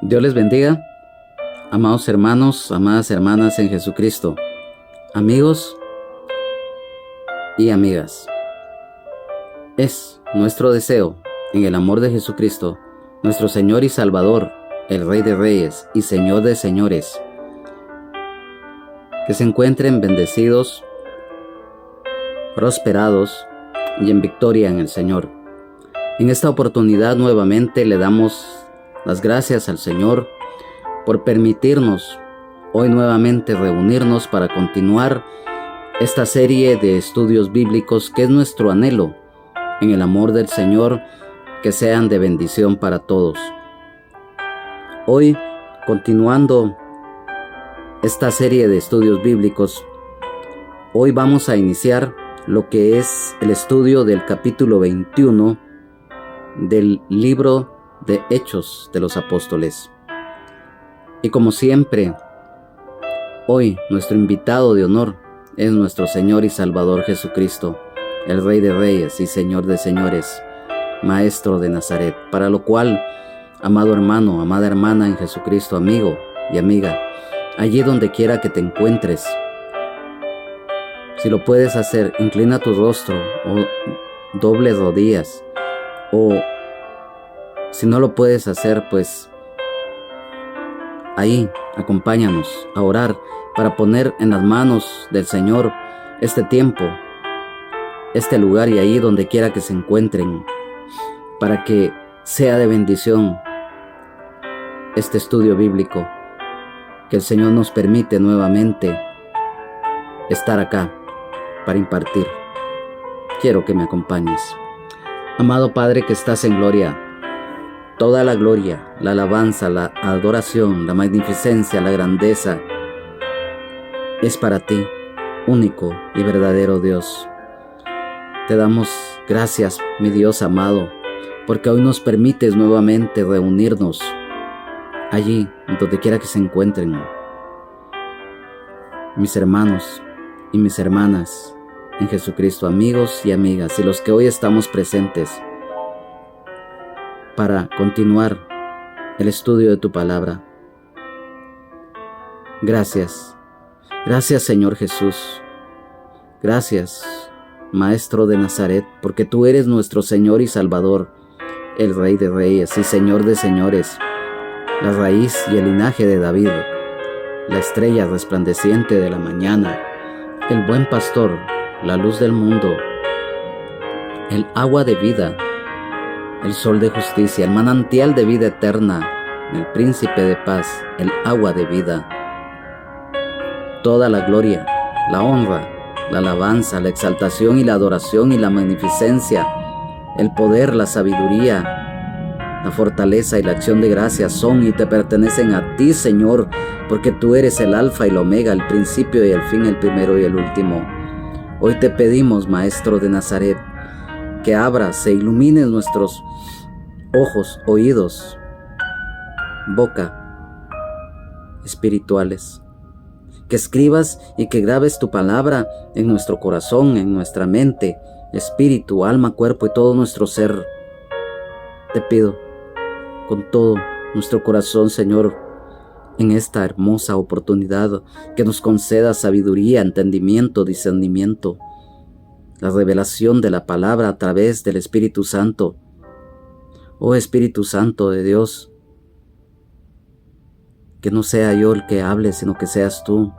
Dios les bendiga, amados hermanos, amadas hermanas en Jesucristo, amigos y amigas. Es nuestro deseo, en el amor de Jesucristo, nuestro Señor y Salvador, el Rey de Reyes y Señor de Señores, que se encuentren bendecidos, prosperados y en victoria en el Señor. En esta oportunidad nuevamente le damos las gracias al Señor por permitirnos hoy nuevamente reunirnos para continuar esta serie de estudios bíblicos que es nuestro anhelo en el amor del Señor, que sean de bendición para todos. Hoy, continuando esta serie de estudios bíblicos, hoy vamos a iniciar lo que es el estudio del capítulo 21 del libro de Hechos de los Apóstoles. Y como siempre, hoy nuestro invitado de honor es nuestro Señor y Salvador Jesucristo, el Rey de Reyes y Señor de Señores, Maestro de Nazaret, para lo cual, amado hermano, amada hermana en Jesucristo, amigo y amiga, allí donde quiera que te encuentres, si lo puedes hacer, inclina tu rostro o doble rodillas, o si no lo puedes hacer, pues ahí acompáñanos a orar para poner en las manos del Señor este tiempo, este lugar y ahí donde quiera que se encuentren, para que sea de bendición este estudio bíblico que el Señor nos permite nuevamente estar acá para impartir. Quiero que me acompañes. Amado Padre que estás en gloria, toda la gloria, la alabanza, la adoración, la magnificencia, la grandeza es para ti, único y verdadero Dios. Te damos gracias, mi Dios amado, porque hoy nos permites nuevamente reunirnos allí, donde quiera que se encuentren mis hermanos y mis hermanas en Jesucristo, amigos y amigas, y los que hoy estamos presentes para continuar el estudio de tu palabra. Gracias, gracias Señor Jesús, gracias Maestro de Nazaret, porque tú eres nuestro Señor y Salvador, el Rey de Reyes y Señor de Señores, la raíz y el linaje de David, la estrella resplandeciente de la mañana, el buen pastor, la luz del mundo, el agua de vida, el sol de justicia, el manantial de vida eterna, el príncipe de paz, el agua de vida. Toda la gloria, la honra, la alabanza, la exaltación y la adoración y la magnificencia, el poder, la sabiduría, la fortaleza y la acción de gracias son y te pertenecen a ti, Señor, porque tú eres el alfa y el omega, el principio y el fin, el primero y el último. Hoy te pedimos, Maestro de Nazaret, que abras e ilumines nuestros ojos, oídos, boca espirituales, que escribas y que grabes tu palabra en nuestro corazón, en nuestra mente, espíritu, alma, cuerpo y todo nuestro ser. Te pido con todo nuestro corazón, Señor, en esta hermosa oportunidad, que nos conceda sabiduría, entendimiento, discernimiento, la revelación de la palabra a través del Espíritu Santo. Oh Espíritu Santo de Dios, que no sea yo el que hable, sino que seas tú.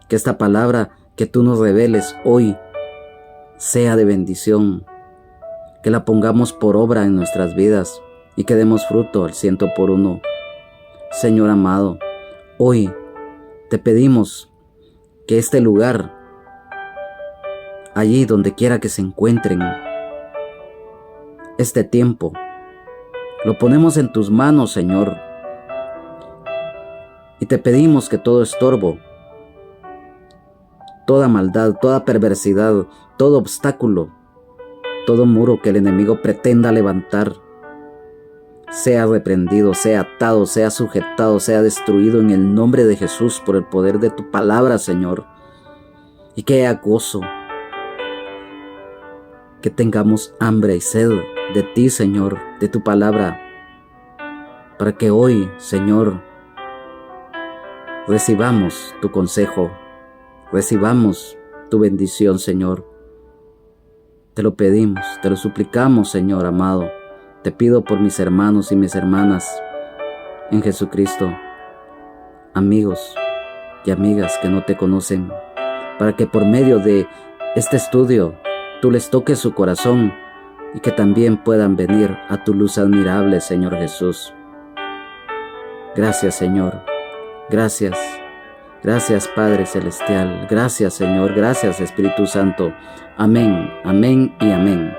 Que esta palabra que tú nos reveles hoy sea de bendición. Que la pongamos por obra en nuestras vidas y que demos fruto al 100%. Señor amado, hoy te pedimos que este lugar, allí donde quiera que se encuentren, este tiempo, lo ponemos en tus manos, Señor, y te pedimos que todo estorbo, toda maldad, toda perversidad, todo obstáculo, todo muro que el enemigo pretenda levantar, sea reprendido, sea atado, sea sujetado, sea destruido en el nombre de Jesús por el poder de tu palabra, Señor, y que haya gozo, que tengamos hambre y sed de ti, Señor, de tu palabra, para que hoy, Señor, recibamos tu consejo, recibamos tu bendición, Señor. Te lo pedimos, te lo suplicamos, Señor amado. Te pido por mis hermanos y mis hermanas en Jesucristo, amigos y amigas que no te conocen, para que por medio de este estudio tú les toques su corazón y que también puedan venir a tu luz admirable, Señor Jesús. Gracias, Señor. Gracias. Gracias, Padre Celestial. Gracias, Señor. Gracias, Espíritu Santo. Amén, amén y amén.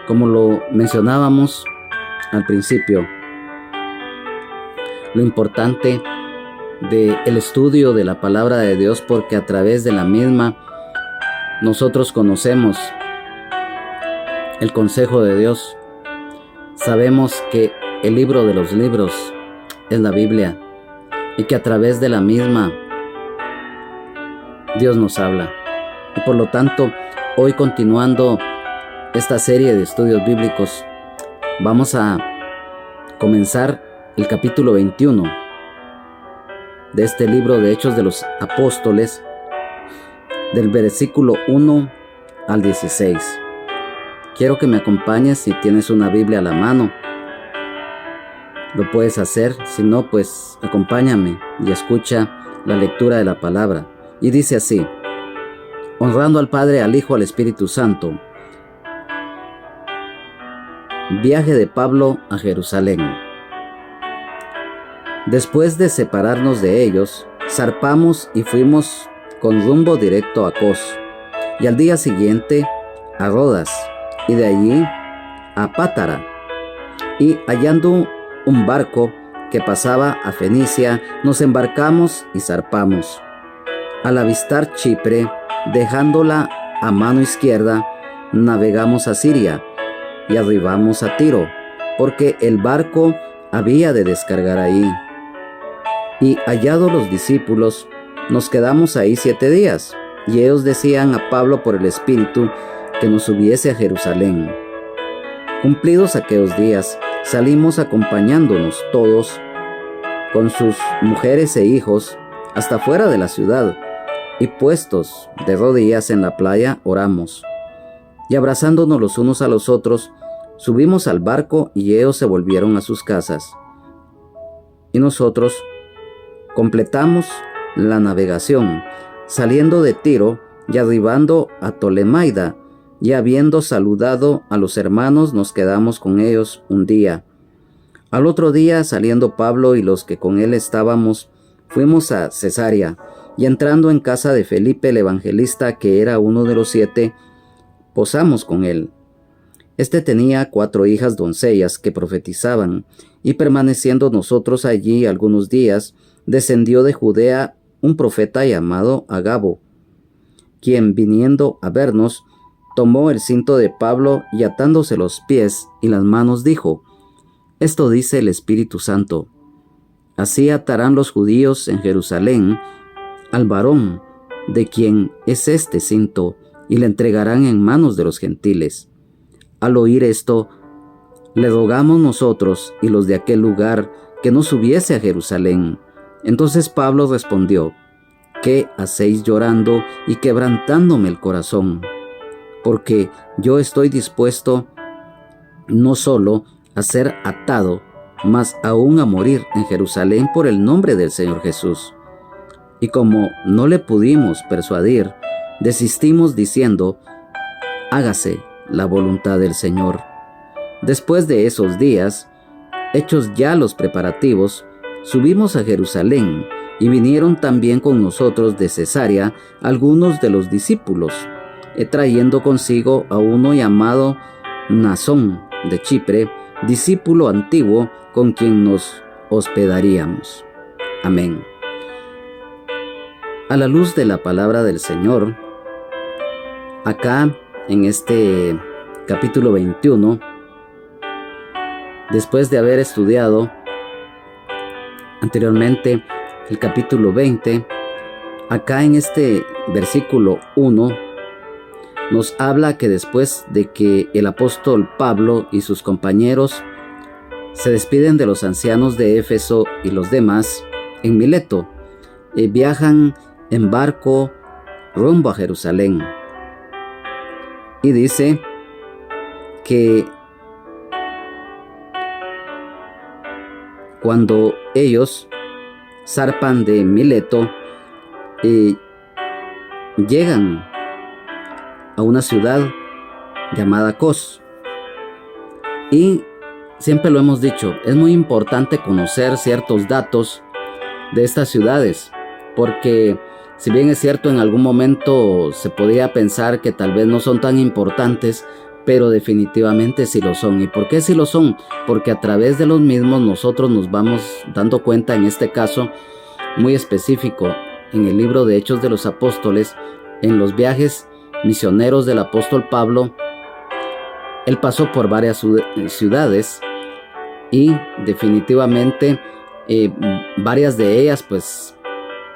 Como lo mencionábamos al principio, lo importante del estudio de la palabra de Dios, porque a través de la misma nosotros conocemos el consejo de Dios. Sabemos que el libro de los libros es la Biblia y que a través de la misma Dios nos habla. Y por lo tanto, hoy, continuando esta serie de estudios bíblicos, vamos a comenzar el capítulo 21 de este libro de Hechos de los Apóstoles, del versículo 1 al 16. Quiero que me acompañes. Si tienes una Biblia a la mano, lo puedes hacer. Si no, pues acompáñame y escucha la lectura de la palabra. Y dice así: honrando al Padre, al Hijo, al Espíritu Santo. Viaje de Pablo a Jerusalén. Después de separarnos de ellos, zarpamos y fuimos con rumbo directo a Cos, y al día siguiente a Rodas, y de allí a Pátara. Y hallando un barco que pasaba a Fenicia, nos embarcamos y zarpamos. Al avistar Chipre, dejándola a mano izquierda, navegamos a Siria y arribamos a Tiro, porque el barco había de descargar ahí. Y hallados los discípulos, nos quedamos ahí 7 días, y ellos decían a Pablo por el Espíritu que nos subiese a Jerusalén. Cumplidos aquellos días, salimos acompañándonos todos, con sus mujeres e hijos, hasta fuera de la ciudad, y puestos de rodillas en la playa, oramos. Y abrazándonos los unos a los otros, subimos al barco, y ellos se volvieron a sus casas. Y nosotros completamos la navegación, saliendo de Tiro y arribando a Tolemaida, y habiendo saludado a los hermanos, nos quedamos con ellos un día. Al otro día, saliendo Pablo y los que con él estábamos, fuimos a Cesarea, y entrando en casa de Felipe el evangelista, que era uno de los 7, posamos con él. Este tenía 4 hijas doncellas que profetizaban, y permaneciendo nosotros allí algunos días, descendió de Judea un profeta llamado Agabo, quien, viniendo a vernos, tomó el cinto de Pablo y atándose los pies y las manos dijo: esto dice el Espíritu Santo, así atarán los judíos en Jerusalén al varón de quien es este cinto, y le entregarán en manos de los gentiles. Al oír esto, le rogamos nosotros y los de aquel lugar que no subiese a Jerusalén. Entonces Pablo respondió: ¿qué hacéis llorando y quebrantándome el corazón? Porque yo estoy dispuesto no solo a ser atado, mas aún a morir en Jerusalén por el nombre del Señor Jesús. Y como no le pudimos persuadir, desistimos diciendo: hágase la voluntad del Señor. Después de esos días, hechos ya los preparativos, subimos a Jerusalén, y vinieron también con nosotros de Cesarea algunos de los discípulos, trayendo consigo a uno llamado Mnasón de Chipre, discípulo antiguo con quien nos hospedaríamos. Amén. A la luz de la palabra del Señor, acá en este capítulo 21, después de haber estudiado anteriormente el capítulo 20, acá en este versículo 1 nos habla que después de que el apóstol Pablo y sus compañeros se despiden de los ancianos de Éfeso y los demás en Mileto. Viajan en barco rumbo a Jerusalén. Y dice que cuando ellos zarpan de Mileto, llegan a una ciudad llamada Cos. Y siempre lo hemos dicho, es muy importante conocer ciertos datos de estas ciudades, porque si bien es cierto, en algún momento se podía pensar que tal vez no son tan importantes, pero definitivamente sí lo son. ¿Y por qué sí lo son? Porque a través de los mismos nosotros nos vamos dando cuenta, en este caso muy específico, en el libro de Hechos de los Apóstoles, en los viajes misioneros del apóstol Pablo, él pasó por varias ciudades y definitivamente varias de ellas pues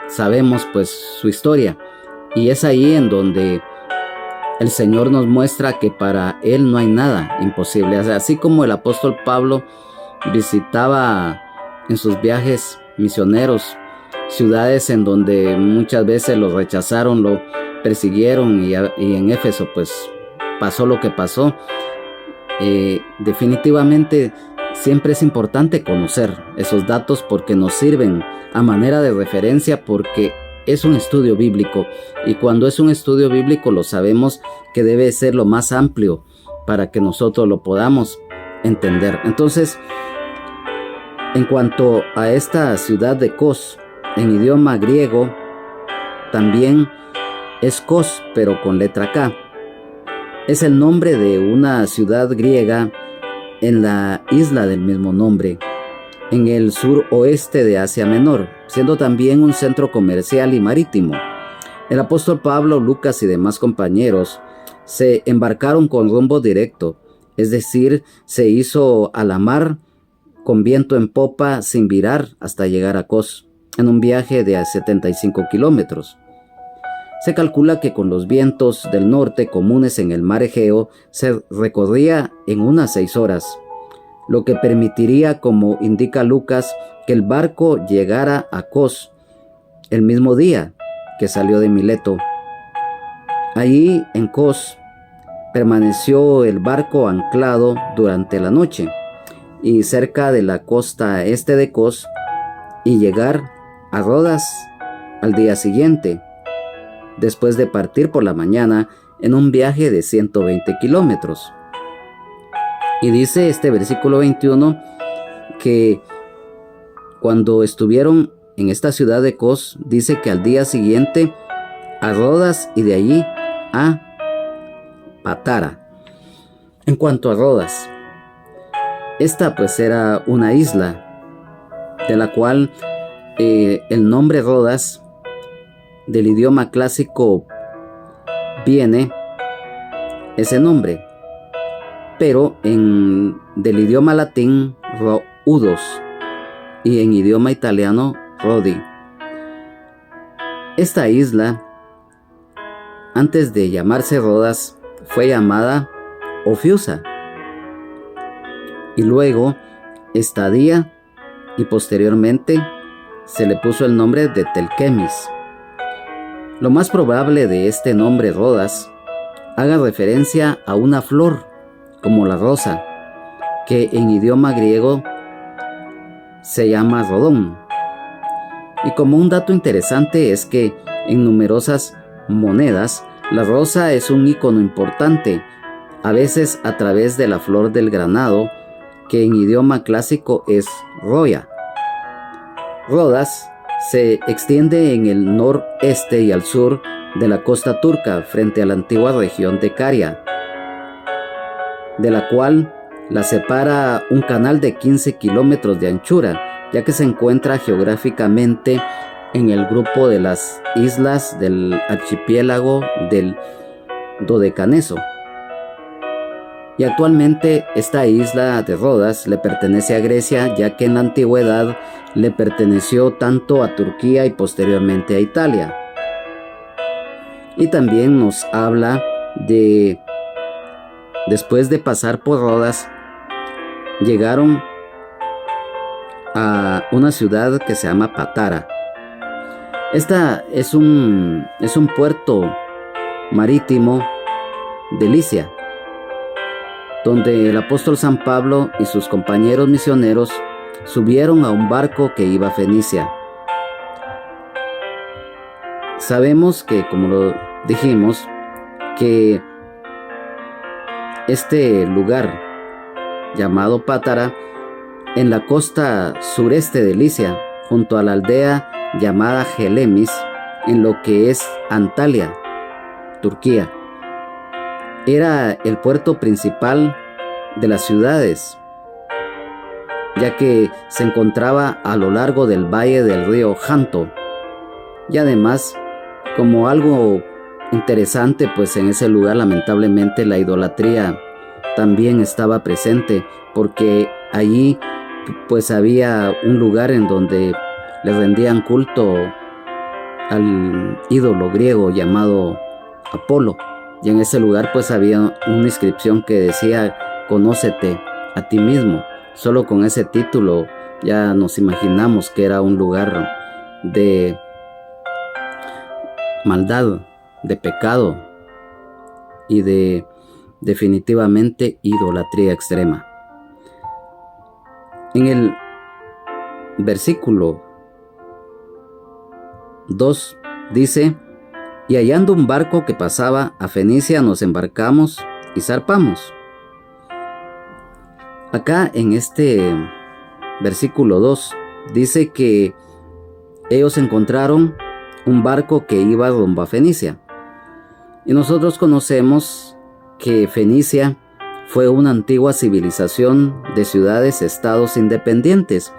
sabemos pues su historia, y es ahí en donde el Señor nos muestra que para Él no hay nada imposible. O sea, así como el apóstol Pablo visitaba en sus viajes misioneros ciudades en donde muchas veces lo rechazaron, lo persiguieron, y en Éfeso pues pasó lo que pasó. Definitivamente siempre es importante conocer esos datos porque nos sirven a manera de referencia, porque es un estudio bíblico, y cuando es un estudio bíblico lo sabemos que debe ser lo más amplio para que nosotros lo podamos entender. Entonces, en cuanto a esta ciudad de Kos, en idioma griego también es Kos, pero con letra K. Es el nombre de una ciudad griega en la isla del mismo nombre, en el suroeste de Asia Menor, siendo también un centro comercial y marítimo. El apóstol Pablo, Lucas y demás compañeros se embarcaron con rumbo directo, es decir, se hizo a la mar con viento en popa sin virar hasta llegar a Kos, en un viaje de 75 kilómetros. Se calcula que con los vientos del norte comunes en el mar Egeo se recorría en unas 6 horas, lo que permitiría, como indica Lucas, que el barco llegara a Kos el mismo día que salió de Mileto. Allí en Kos permaneció el barco anclado durante la noche y cerca de la costa este de Kos, y llegar a Rodas al día siguiente, después de partir por la mañana en un viaje de 120 kilómetros. Y dice este versículo 21 que cuando estuvieron en esta ciudad de Kos, dice que al día siguiente a Rodas y de allí a Patara. En cuanto a Rodas, esta pues era una isla de la cual el nombre Rodas del idioma clásico viene ese nombre, pero del idioma latín Rhodos, y en idioma italiano Rodi. Esta isla, antes de llamarse Rodas, fue llamada Ofiusa, y luego Estadia, y posteriormente se le puso el nombre de Telquemis. Lo más probable de este nombre Rodas haga referencia a una flor como la rosa, que en idioma griego se llama Rodón. Y como un dato interesante es que en numerosas monedas la rosa es un icono importante, a veces a través de la flor del granado, que en idioma clásico es Roya. Rodas se extiende en el noreste y al sur de la costa turca, frente a la antigua región de Caria, de la cual la separa un canal de 15 kilómetros de anchura, ya que se encuentra geográficamente en el grupo de las islas del archipiélago del Dodecaneso. Y actualmente esta isla de Rodas le pertenece a Grecia, ya que en la antigüedad le perteneció tanto a Turquía y posteriormente a Italia. Y también nos habla de, después de pasar por Rodas, llegaron una ciudad que se llama Pátara. Esta es un puerto marítimo de Licia, donde el apóstol San Pablo y sus compañeros misioneros subieron a un barco que iba a Fenicia. Sabemos que, como lo dijimos, que este lugar llamado Pátara, en la costa sureste de Licia, junto a la aldea llamada Gelemis, en lo que es Antalya, Turquía, era el puerto principal de las ciudades, ya que se encontraba a lo largo del valle del río Janto. Y además, como algo interesante, pues en ese lugar lamentablemente la idolatría también estaba presente, porque allí pues había un lugar en donde le rendían culto al ídolo griego llamado Apolo, y en ese lugar pues había una inscripción que decía: conócete a ti mismo. Solo con ese título ya nos imaginamos que era un lugar de maldad, de pecado y de definitivamente idolatría extrema. En el versículo 2 dice: y hallando un barco que pasaba a Fenicia, nos embarcamos y zarpamos. Acá en este versículo 2 dice que ellos encontraron un barco que iba rumbo a Fenicia. Y nosotros conocemos que Fenicia fue una antigua civilización de ciudades-estados independientes,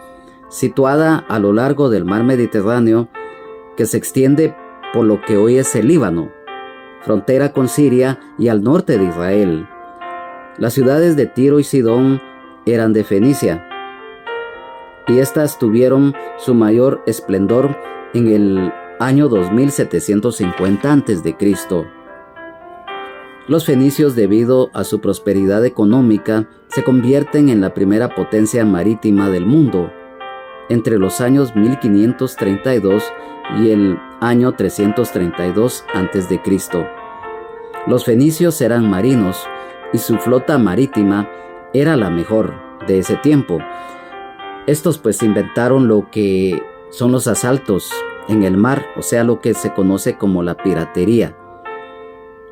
situada a lo largo del mar Mediterráneo, que se extiende por lo que hoy es el Líbano, frontera con Siria, y al norte de Israel. Las ciudades de Tiro y Sidón eran de Fenicia, y estas tuvieron su mayor esplendor en el año 2750 a.C. Los fenicios, debido a su prosperidad económica, se convierten en la primera potencia marítima del mundo entre los años 1532 y el año 332 a.C. Los fenicios eran marinos y su flota marítima era la mejor de ese tiempo. Estos pues inventaron lo que son los asaltos en el mar, o sea, lo que se conoce como la piratería.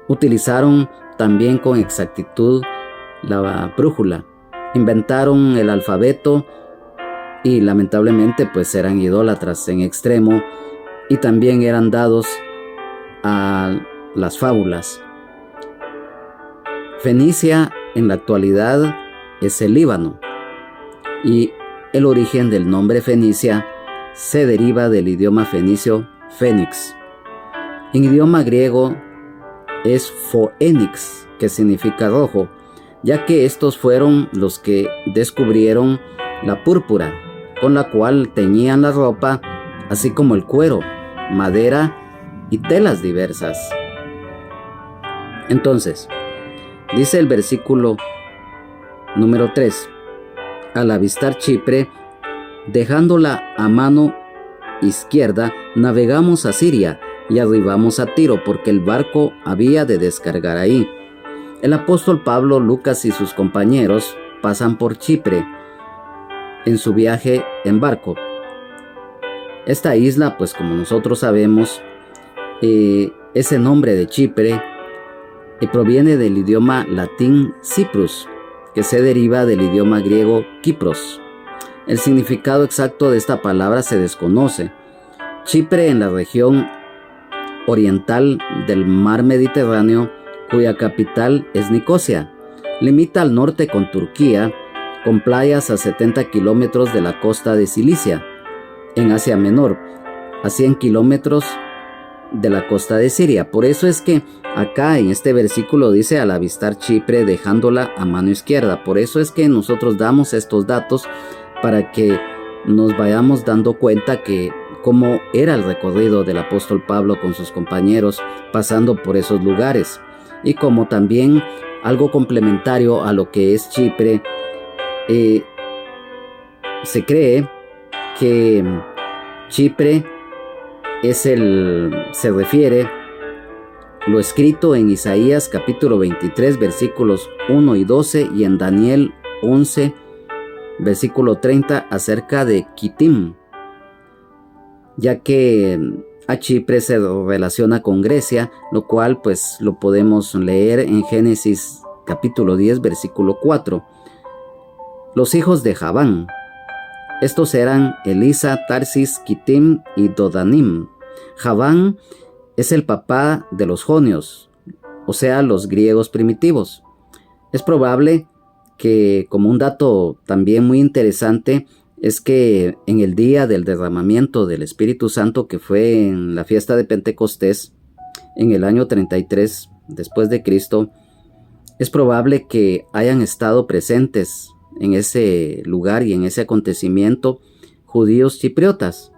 Utilizaron también con exactitud la brújula, inventaron el alfabeto y lamentablemente pues eran idólatras en extremo, y también eran dados a las fábulas. Fenicia en la actualidad es el Líbano, y el origen del nombre Fenicia se deriva del idioma fenicio Fénix. En idioma griego es Phoenix, que significa rojo, ya que estos fueron los que descubrieron la púrpura, con la cual teñían la ropa, así como el cuero, madera y telas diversas. Entonces, dice el versículo número 3: al avistar Chipre, dejándola a mano izquierda, navegamos a Siria y arribamos a Tiro, porque el barco había de descargar ahí. El apóstol Pablo, Lucas y sus compañeros pasan por Chipre en su viaje en barco. Esta isla, pues como nosotros sabemos, ese nombre de Chipre proviene del idioma latín Cyprus, que se deriva del idioma griego Kipros. El significado exacto de esta palabra se desconoce. Chipre, en la región oriental del mar Mediterráneo, cuya capital es Nicosia, limita al norte con Turquía, con playas a 70 kilómetros de la costa de Cilicia, en Asia Menor, a 100 kilómetros de la costa de Siria. Por eso es que acá en este versículo dice: al avistar Chipre, dejándola a mano izquierda. Por eso es que nosotros damos estos datos para que nos vayamos dando cuenta que cómo era el recorrido del apóstol Pablo con sus compañeros pasando por esos lugares, y como también algo complementario a lo que es Chipre, se cree que Chipre se refiere lo escrito en Isaías capítulo 23 versículos 1 y 12 y en Daniel 11 versículo 30 acerca de Kitim, ya que a Chipre se relaciona con Grecia, lo cual pues lo podemos leer en Génesis capítulo 10 versículo 4. Los hijos de Javán, estos eran Elisa, Tarsis, Kitim y Dodanim. Javán es el papá de los jonios, o sea, los griegos primitivos. Es probable que, como un dato también muy interesante, es que en el día del derramamiento del Espíritu Santo, que fue en la fiesta de Pentecostés, en el año 33 después de Cristo, es probable que hayan estado presentes en ese lugar y en ese acontecimiento judíos chipriotas,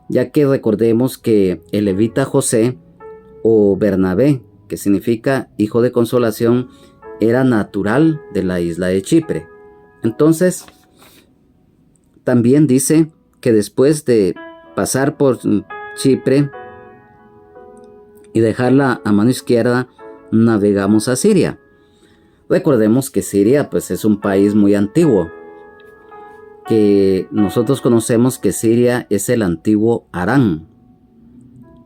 ya que recordemos que el levita José o Bernabé, que significa hijo de consolación, era natural de la isla de Chipre. Entonces, también dice que después de pasar por Chipre y dejarla a mano izquierda, navegamos a Siria. Recordemos que Siria pues es un país muy antiguo, que nosotros conocemos que Siria es el antiguo Harán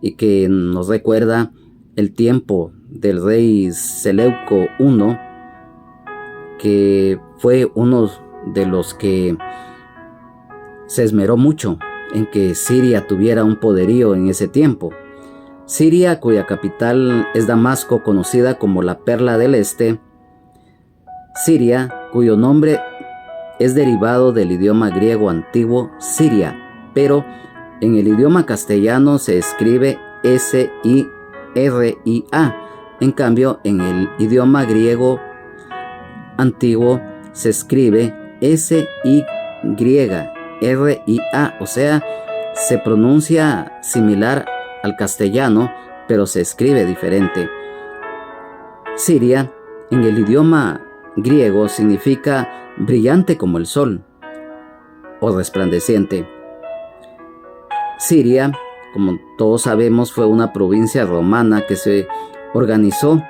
y que nos recuerda el tiempo del rey Seleuco I, que fue uno de los que se esmeró mucho en que Siria tuviera un poderío en ese tiempo. Siria, cuya capital es Damasco, conocida como la Perla del Este. Siria, cuyo nombre es derivado del idioma griego antiguo Siria, pero en el idioma castellano se escribe S-I-R-I-A. En cambio, en el idioma griego antiguo se escribe S-Y-R-I-A, o sea, se pronuncia similar al castellano, pero se escribe diferente. Siria, en el idioma griego, significa brillante como el sol o resplandeciente. Siria, como todos sabemos, fue una provincia romana que se organizó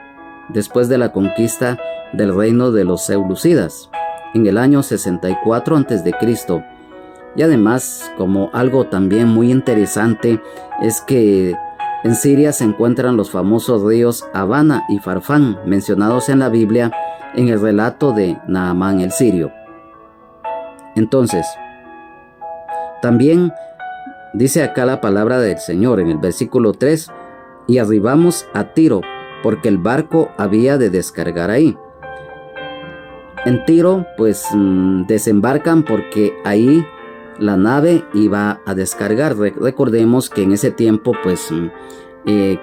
después de la conquista del reino de los Seleucidas en el año 64 a.C. Y además, como algo también muy interesante, es que en Siria se encuentran los famosos ríos Abana y Farfán, mencionados en la Biblia en el relato de Naamán el sirio. Entonces, también dice acá la palabra del Señor en el versículo 3, y arribamos a Tiro, porque el barco había de descargar ahí. En Tiro, pues desembarcan porque ahí la nave iba a descargar. Recordemos que en ese tiempo, pues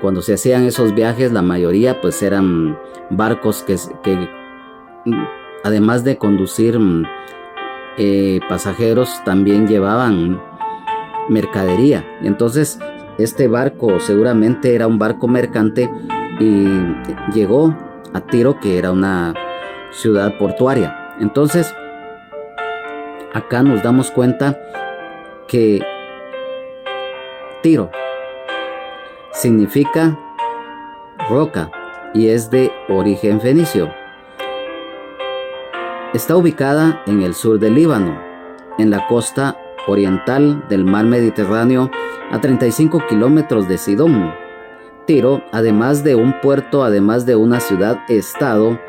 cuando se hacían esos viajes, la mayoría pues eran barcos que además de conducir pasajeros, también llevaban mercadería. Entonces este barco seguramente era un barco mercante y llegó a Tiro, que era una ciudad portuaria. Entonces acá nos damos cuenta que Tiro significa roca y es de origen fenicio. Está ubicada en el sur del Líbano, en la costa oriental del mar Mediterráneo, a 35 kilómetros de Sidón. Tiro, además de un puerto, además de una ciudad-estado,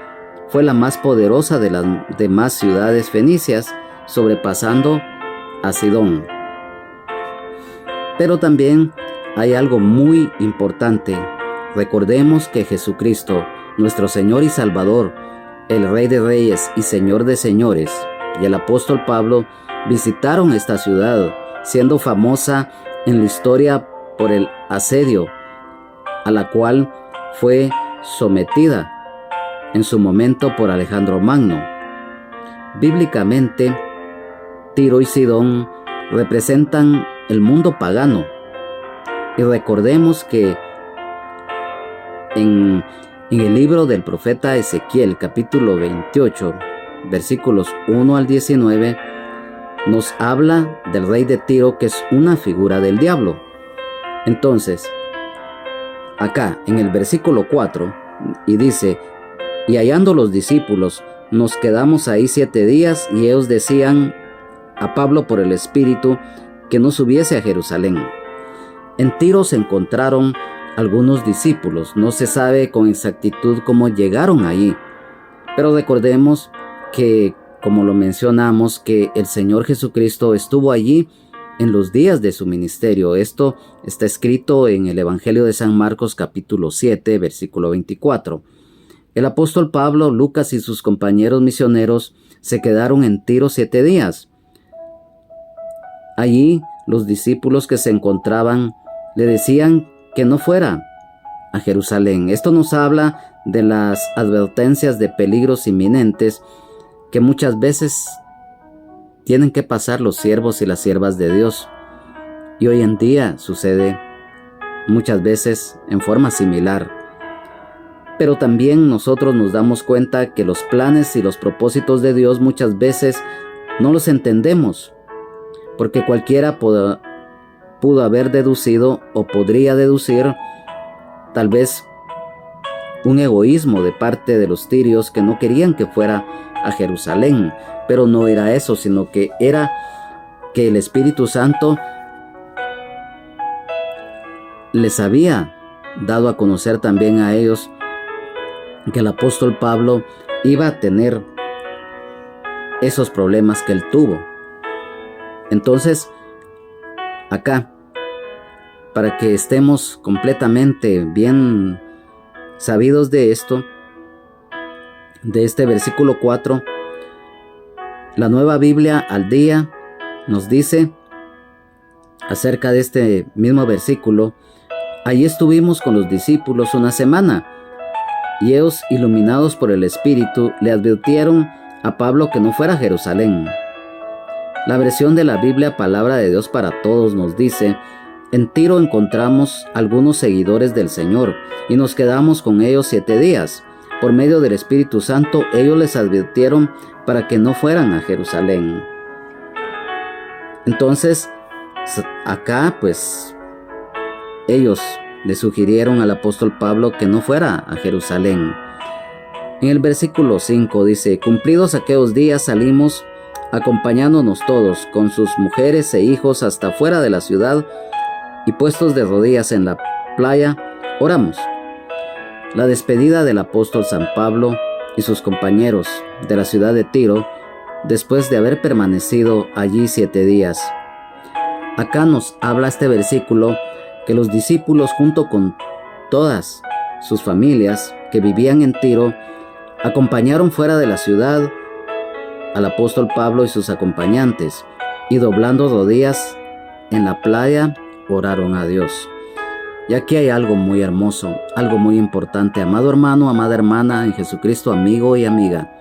fue la más poderosa de las demás ciudades fenicias, sobrepasando a Sidón. Pero también hay algo muy importante. Recordemos que Jesucristo, nuestro Señor y Salvador, el Rey de Reyes y Señor de Señores, y el apóstol Pablo visitaron esta ciudad, siendo famosa en la historia por el asedio a la cual fue sometida en su momento por Alejandro Magno. Bíblicamente, Tiro y Sidón representan el mundo pagano, y recordemos que en el libro del profeta Ezequiel, capítulo 28, versículos 1 al 19, nos habla del rey de Tiro, que es una figura del diablo. Entonces, acá en el versículo 4, y dice: y hallando los discípulos, nos quedamos ahí 7 días, y ellos decían a Pablo por el Espíritu que no subiese a Jerusalén. En Tiro se encontraron algunos discípulos. No se sabe con exactitud cómo llegaron allí, pero recordemos que, como lo mencionamos, que el Señor Jesucristo estuvo allí en los días de su ministerio. Esto está escrito en el Evangelio de San Marcos capítulo 7, versículo 24. El apóstol Pablo, Lucas y sus compañeros misioneros se quedaron en Tiro 7 días. Allí los discípulos que se encontraban le decían que no fuera a Jerusalén. Esto nos habla de las advertencias de peligros inminentes que muchas veces tienen que pasar los siervos y las siervas de Dios. Y hoy en día sucede muchas veces en forma similar. Pero también nosotros nos damos cuenta que los planes y los propósitos de Dios muchas veces no los entendemos, porque cualquiera pudo haber deducido o podría deducir tal vez un egoísmo de parte de los tirios que no querían que fuera a Jerusalén. Pero no era eso, sino que era que el Espíritu Santo les había dado a conocer también a ellos que el apóstol Pablo iba a tener esos problemas que él tuvo. Entonces, acá, para que estemos completamente bien sabidos de esto, de este versículo 4, la Nueva Biblia al Día nos dice acerca de este mismo versículo: allí estuvimos con los discípulos una semana, y ellos, iluminados por el Espíritu, le advirtieron a Pablo que no fuera a Jerusalén. La versión de la Biblia Palabra de Dios para Todos nos dice: en Tiro encontramos algunos seguidores del Señor y nos quedamos con ellos 7 días. Por medio del Espíritu Santo, ellos les advirtieron para que no fueran a Jerusalén. Entonces, acá pues ellos le sugirieron al apóstol Pablo que no fuera a Jerusalén. En el versículo 5 dice: cumplidos aquellos días salimos acompañándonos todos con sus mujeres e hijos hasta fuera de la ciudad, y puestos de rodillas en la playa, oramos. La despedida del apóstol San Pablo y sus compañeros de la ciudad de Tiro, después de haber permanecido allí 7 días. Acá nos habla este versículo que los discípulos, junto con todas sus familias que vivían en Tiro, acompañaron fuera de la ciudad al apóstol Pablo y sus acompañantes, y doblando rodillas en la playa, oraron a Dios. Y aquí hay algo muy hermoso, algo muy importante, amado hermano, amada hermana en Jesucristo, amigo y amiga.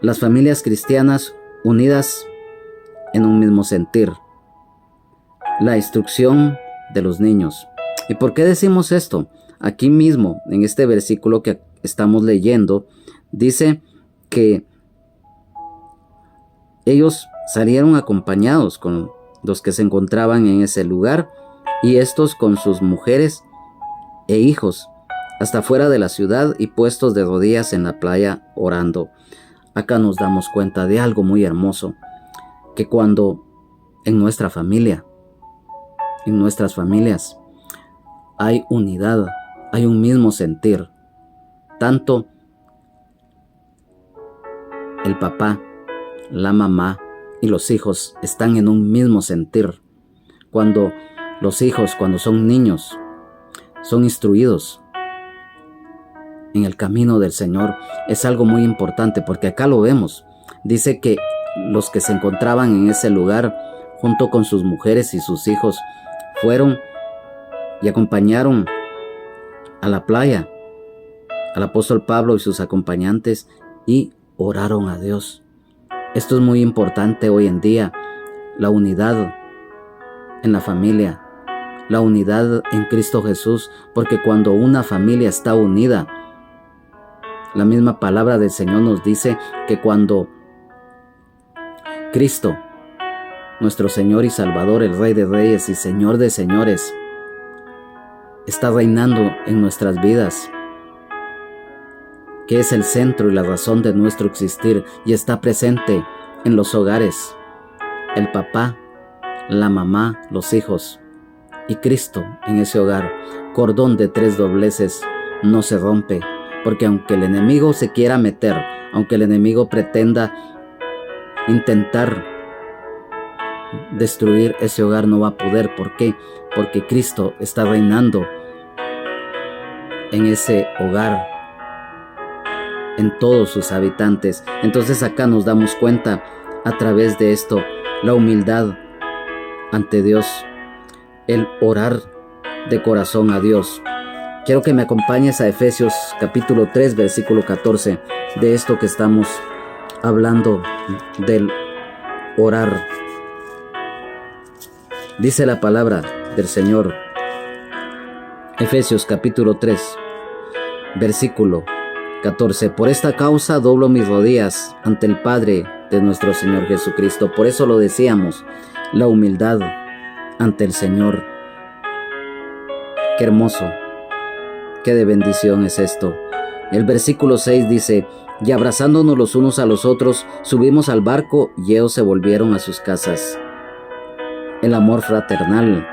Las familias cristianas unidas en un mismo sentir. La instrucción de los niños. ¿Y por qué decimos esto? Aquí mismo, en este versículo que estamos leyendo, dice que ellos salieron acompañados con los que se encontraban en ese lugar, y estos con sus mujeres e hijos hasta fuera de la ciudad y puestos de rodillas en la playa orando. Acá nos damos cuenta de algo muy hermoso, que cuando en nuestra familia, en nuestras familias, hay unidad, hay un mismo sentir, tanto el papá, la mamá y los hijos están en un mismo sentir. Cuando los hijos, cuando son niños, son instruidos en el camino del Señor, es algo muy importante, porque acá lo vemos. Dice que los que se encontraban en ese lugar, junto con sus mujeres y sus hijos, fueron y acompañaron a la playa al apóstol Pablo y sus acompañantes y oraron a Dios. Esto es muy importante hoy en día, la unidad en la familia, la unidad en Cristo Jesús, porque cuando una familia está unida, la misma palabra del Señor nos dice que cuando Cristo, nuestro Señor y Salvador, el Rey de Reyes y Señor de Señores, está reinando en nuestras vidas, que es el centro y la razón de nuestro existir, y está presente en los hogares, el papá, la mamá, los hijos, y Cristo en ese hogar. Cordón de 3 dobleces no se rompe, porque aunque el enemigo se quiera meter, aunque el enemigo pretenda intentar destruir ese hogar, no va a poder. ¿Por qué? Porque Cristo está reinando en ese hogar, en todos sus habitantes. Entonces acá nos damos cuenta a través de esto la humildad ante Dios, el orar de corazón a Dios. Quiero que me acompañes a Efesios capítulo 3 versículo 14, de esto que estamos hablando, del orar. Dice la palabra del Señor, Efesios capítulo 3 versículo 14: por esta causa doblo mis rodillas ante el Padre de nuestro Señor Jesucristo. Por eso lo decíamos, la humildad ante el Señor. Qué hermoso, qué de bendición es esto. El versículo 6 dice: y abrazándonos los unos a los otros, subimos al barco y ellos se volvieron a sus casas. El amor fraternal,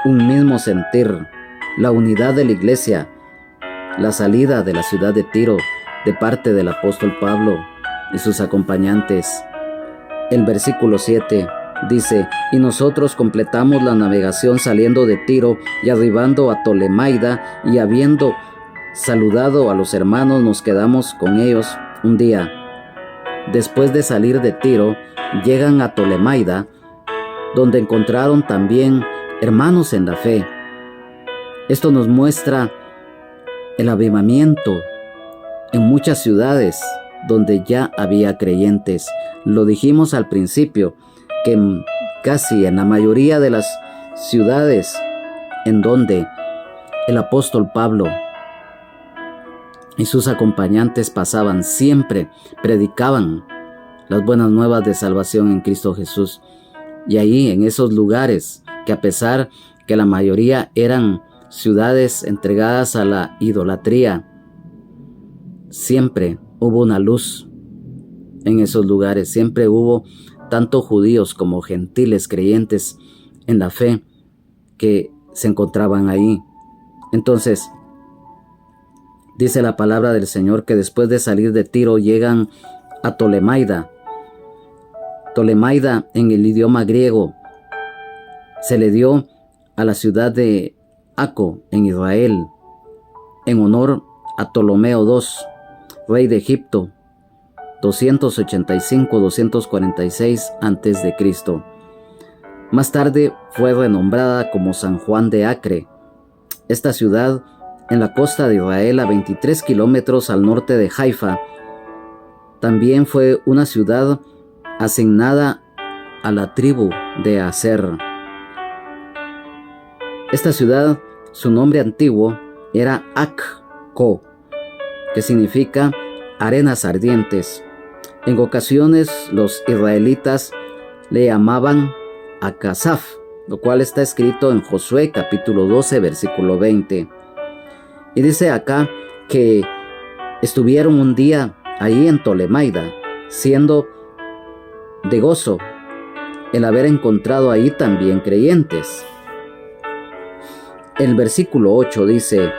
un mismo sentir, la unidad de la iglesia, la salida de la ciudad de Tiro de parte del apóstol Pablo y sus acompañantes. El versículo 7 dice: y nosotros completamos la navegación saliendo de Tiro y arribando a Tolemaida, y habiendo saludado a los hermanos, nos quedamos con ellos un día. Después de salir de Tiro, llegan a Tolemaida, donde encontraron también hermanos en la fe. Esto nos muestra el avivamiento en muchas ciudades donde ya había creyentes. Lo dijimos al principio, que casi en la mayoría de las ciudades en donde el apóstol Pablo y sus acompañantes pasaban, siempre predicaban las buenas nuevas de salvación en Cristo Jesús. Y ahí, en esos lugares, que a pesar que la mayoría eran ciudades entregadas a la idolatría, siempre hubo una luz en esos lugares. Siempre hubo tanto judíos como gentiles creyentes en la fe que se encontraban ahí. Entonces, dice la palabra del Señor que después de salir de Tiro llegan a Tolemaida. Tolemaida, en el idioma griego, se le dio a la ciudad de Aco en Israel, en honor a Ptolomeo II, rey de Egipto, 285-246 a.C. Más tarde fue renombrada como San Juan de Acre. Esta ciudad, en la costa de Israel, a 23 kilómetros al norte de Haifa, también fue una ciudad asignada a la tribu de Aser. Esta ciudad, su nombre antiguo era Acco, que significa arenas ardientes. En ocasiones los israelitas le llamaban Acasaf, lo cual está escrito en Josué capítulo 12 versículo 20. Y dice acá que estuvieron un día ahí en Tolemaida, siendo de gozo el haber encontrado ahí también creyentes. El versículo 8 dice: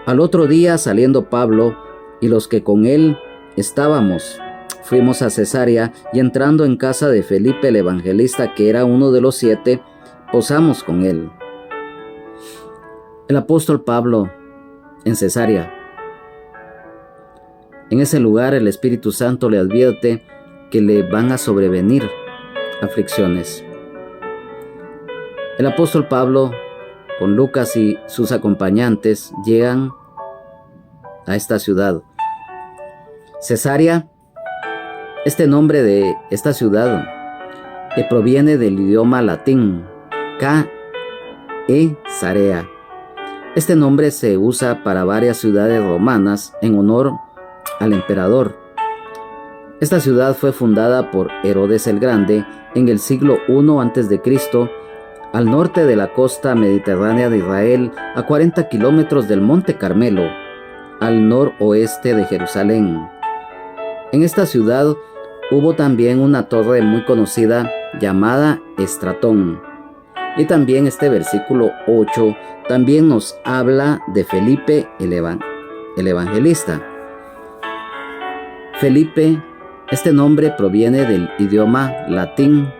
al otro día, saliendo Pablo y los que con él estábamos, fuimos a Cesarea, y entrando en casa de Felipe el evangelista, que era uno de los 7, posamos con él. El apóstol Pablo en Cesarea. En ese lugar el Espíritu Santo le advierte que le van a sobrevenir aflicciones. El apóstol Pablo, con Lucas y sus acompañantes, llegan a esta ciudad. Cesarea, este nombre de esta ciudad proviene del idioma latín, Caesarea. Este nombre se usa para varias ciudades romanas en honor al emperador. Esta ciudad fue fundada por Herodes el Grande en el siglo I a.C., al norte de la costa mediterránea de Israel, a 40 kilómetros del Monte Carmelo, al noroeste de Jerusalén. En esta ciudad hubo también una torre muy conocida llamada Estratón. Y también este versículo 8 también nos habla de Felipe el evangelista. Felipe, este nombre proviene del idioma latín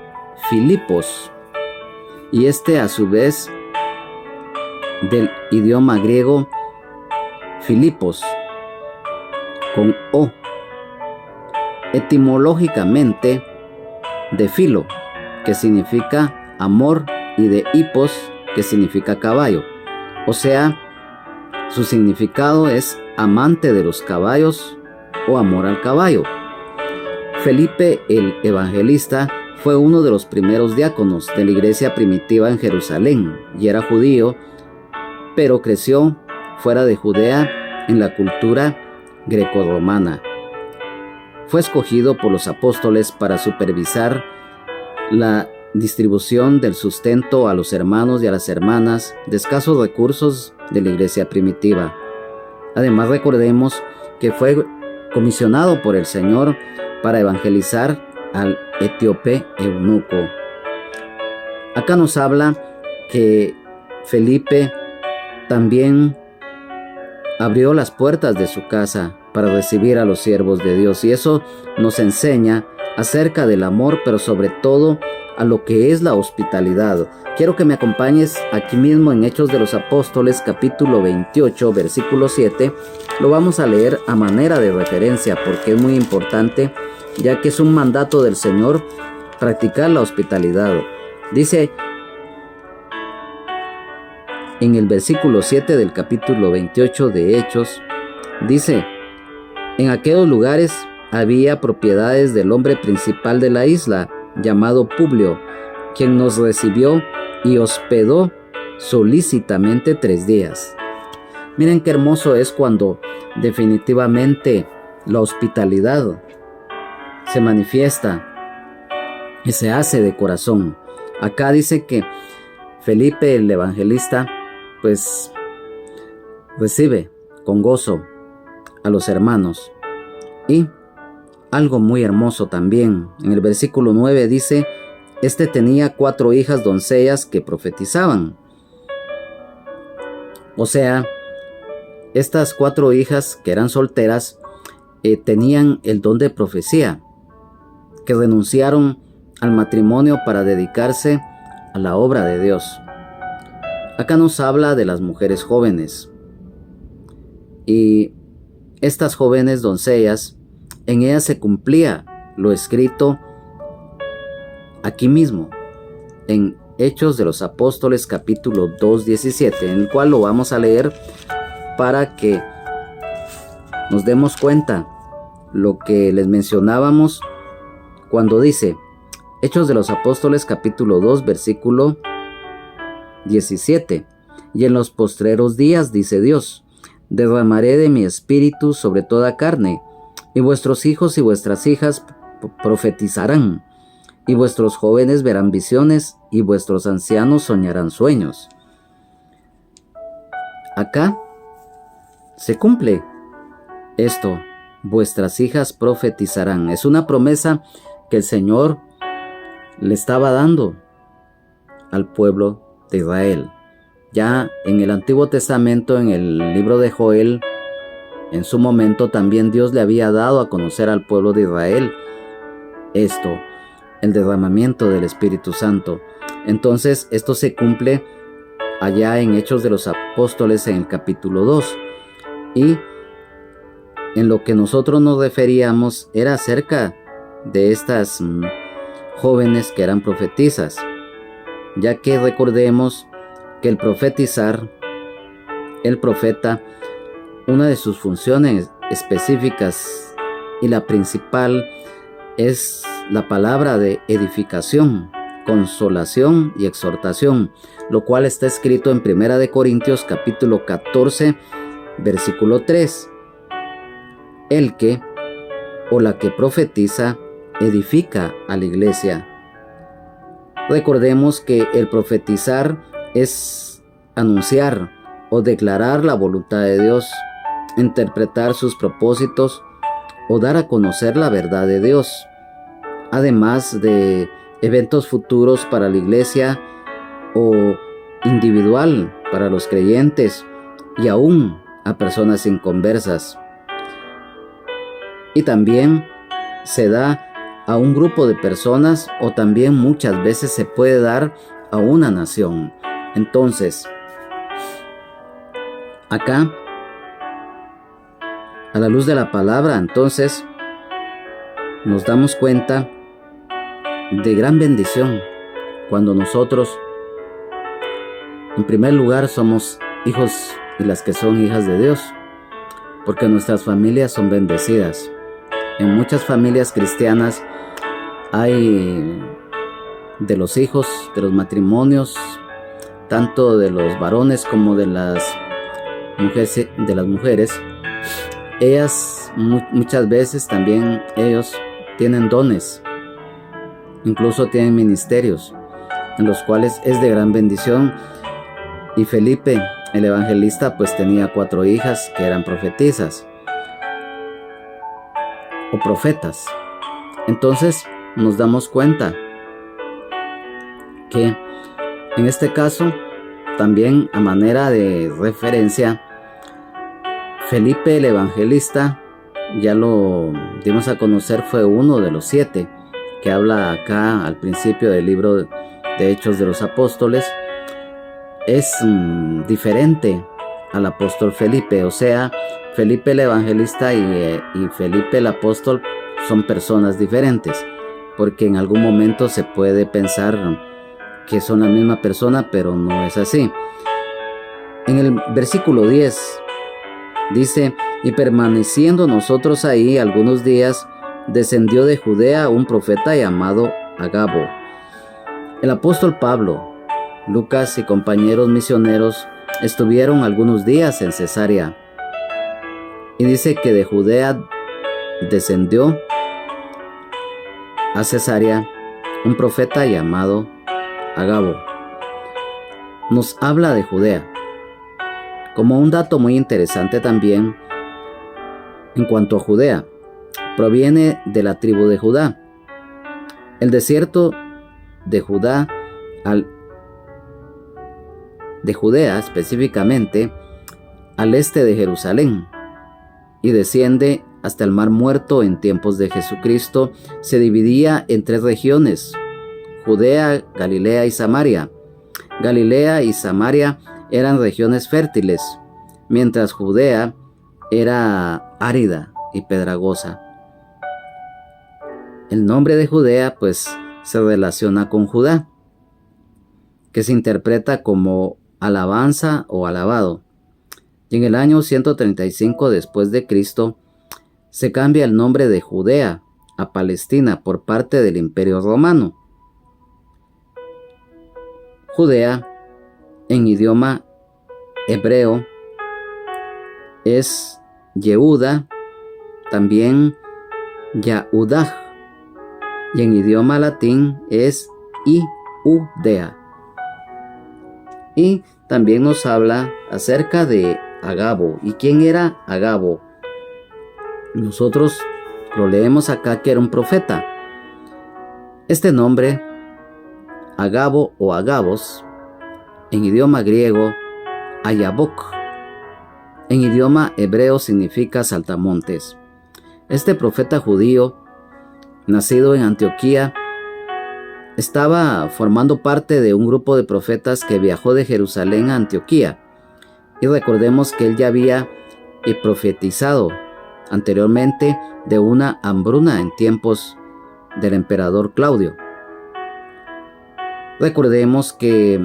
Filipos, y este a su vez del idioma griego Filipos, con O. Etimológicamente de filo, que significa amor, y de hipos, que significa caballo. O sea, su significado es amante de los caballos o amor al caballo. Felipe el evangelista fue uno de los primeros diáconos de la iglesia primitiva en Jerusalén y era judío, pero creció fuera de Judea en la cultura grecorromana. Fue escogido por los apóstoles para supervisar la distribución del sustento a los hermanos y a las hermanas de escasos recursos de la iglesia primitiva. Además, recordemos que fue comisionado por el Señor para evangelizar al etíope eunuco. Acá nos habla que Felipe también abrió las puertas de su casa para recibir a los siervos de Dios, y eso nos enseña acerca del amor, pero sobre todo a lo que es la hospitalidad. Quiero que me acompañes aquí mismo en Hechos de los Apóstoles, capítulo 28, versículo 7. Lo vamos a leer a manera de referencia porque es muy importante, ya que es un mandato del Señor practicar la hospitalidad. Dice en el versículo 7 del capítulo 28 de Hechos, dice: en aquellos lugares había propiedades del hombre principal de la isla, llamado Publio, quien nos recibió y hospedó solícitamente 3 días. Miren qué hermoso es cuando definitivamente la hospitalidad se manifiesta y se hace de corazón. Acá dice que Felipe el evangelista pues recibe con gozo a los hermanos. Y algo muy hermoso también, en el versículo 9 dice: este tenía 4 hijas doncellas que profetizaban. O sea, estas 4 hijas que eran solteras tenían el don de profecía, que renunciaron al matrimonio para dedicarse a la obra de Dios. Acá nos habla de las mujeres jóvenes, y estas jóvenes doncellas, en ellas se cumplía lo escrito aquí mismo en Hechos de los Apóstoles capítulo 2, 17, en el cual lo vamos a leer para que nos demos cuenta lo que les mencionábamos cuando dice Hechos de los Apóstoles capítulo 2 versículo 17: y en los postreros días, dice Dios, derramaré de mi espíritu sobre toda carne, y vuestros hijos y vuestras hijas profetizarán, y vuestros jóvenes verán visiones, y vuestros ancianos soñarán sueños. Acá se cumple esto: vuestras hijas profetizarán. Es una promesa que el Señor le estaba dando al pueblo de Israel. Ya en el Antiguo Testamento, en el libro de Joel, en su momento también Dios le había dado a conocer al pueblo de Israel esto, el derramamiento del Espíritu Santo. Entonces esto se cumple allá en Hechos de los Apóstoles en el capítulo 2. Y en lo que nosotros nos referíamos era acerca de estas jóvenes que eran profetisas, ya que recordemos que el profetizar, el profeta, una de sus funciones específicas y la principal es la palabra de edificación, consolación y exhortación, lo cual está escrito en 1 de Corintios capítulo 14 versículo 3. El que o la que profetiza edifica a la iglesia. Recordemos que el profetizar es anunciar o declarar la voluntad de Dios, interpretar sus propósitos o dar a conocer la verdad de Dios, además de eventos futuros para la iglesia o individual para los creyentes y aún a personas inconversas. Y también se da a un grupo de personas o también muchas veces se puede dar a una nación. Entonces, acá, a la luz de la palabra, entonces, nos damos cuenta de gran bendición cuando nosotros, en primer lugar, somos hijos y las que son hijas de Dios, porque nuestras familias son bendecidas. En muchas familias cristianas hay de los hijos, de los matrimonios, tanto de los varones como de las mujeres, ellas muchas veces también ellos tienen dones, incluso tienen ministerios en los cuales es de gran bendición. Y Felipe, el evangelista, pues tenía 4 hijas que eran profetisas o profetas. Entonces nos damos cuenta que en este caso, también a manera de referencia, Felipe el evangelista, ya lo dimos a conocer, fue uno de los 7 que habla acá al principio del libro de Hechos de los Apóstoles. Es diferente al apóstol Felipe, o sea, Felipe el evangelista y Felipe el apóstol son personas diferentes, porque en algún momento se puede pensar que son la misma persona, pero no es así. En el versículo 10 dice: y permaneciendo nosotros ahí algunos días, descendió de Judea un profeta llamado Agabo. El apóstol Pablo, Lucas y compañeros misioneros estuvieron algunos días en Cesarea, y dice que de Judea descendió a Cesarea un profeta llamado Agabo. Nos habla de Judea. Como un dato muy interesante también, en cuanto a Judea, proviene de la tribu de Judá. El desierto de Judá, de Judea específicamente, al este de Jerusalén, y desciende hasta el Mar Muerto. En tiempos de Jesucristo se dividía en 3 regiones: Judea, Galilea y Samaria. Galilea y Samaria eran regiones fértiles, mientras Judea era árida y pedregosa. El nombre de Judea pues se relaciona con Judá, que se interpreta como alabanza o alabado. Y en el año 135 después de Cristo se cambia el nombre de Judea a Palestina por parte del Imperio Romano. Judea en idioma hebreo es Yehuda, también Yahudah, y en idioma latín es Iudea. Y también nos habla acerca de Agabo. ¿Y quién era Agabo? Nosotros lo leemos acá que era un profeta. Este nombre, Agabo o Agabos, en idioma griego, Ayabok, en idioma hebreo significa saltamontes. Este profeta judío, nacido en Antioquía, estaba formando parte de un grupo de profetas que viajó de Jerusalén a Antioquía. Y recordemos que él ya había profetizado anteriormente de una hambruna en tiempos del emperador Claudio. Recordemos que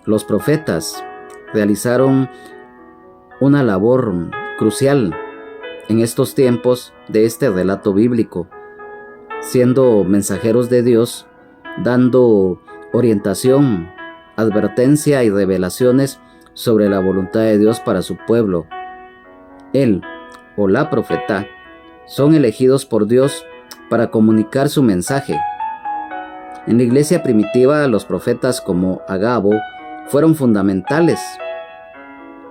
los profetas realizaron una labor crucial en estos tiempos de este relato bíblico, siendo mensajeros de Dios, dando orientación, advertencia y revelaciones sobre la voluntad de Dios para su pueblo. Él o la profeta son elegidos por Dios para comunicar su mensaje. En la iglesia primitiva, los profetas como Agabo fueron fundamentales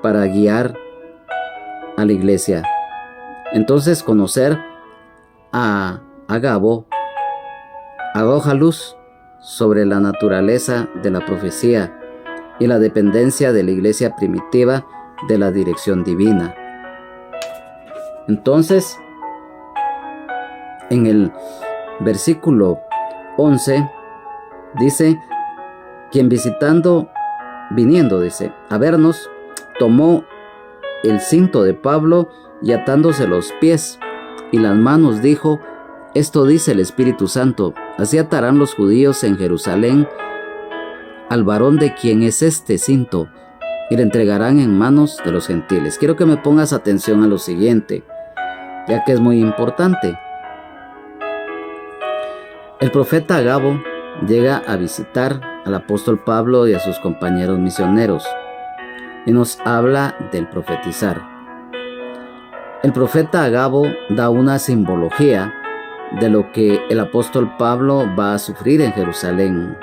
para guiar a la iglesia. Entonces, conocer a Agabo arroja luz sobre la naturaleza de la profecía y la dependencia de la iglesia primitiva de la dirección divina. Entonces, en el versículo 11 dice, quien viniendo a vernos, tomó el cinto de Pablo y atándose los pies y las manos dijo, esto dice el Espíritu Santo, así atarán los judíos en Jerusalén al varón de quien es este cinto y le entregarán en manos de los gentiles. Quiero que me pongas atención a lo siguiente, ya que es muy importante. El profeta Agabo llega a visitar al apóstol Pablo y a sus compañeros misioneros y nos habla del profetizar. El profeta Agabo da una simbología de lo que el apóstol Pablo va a sufrir en Jerusalén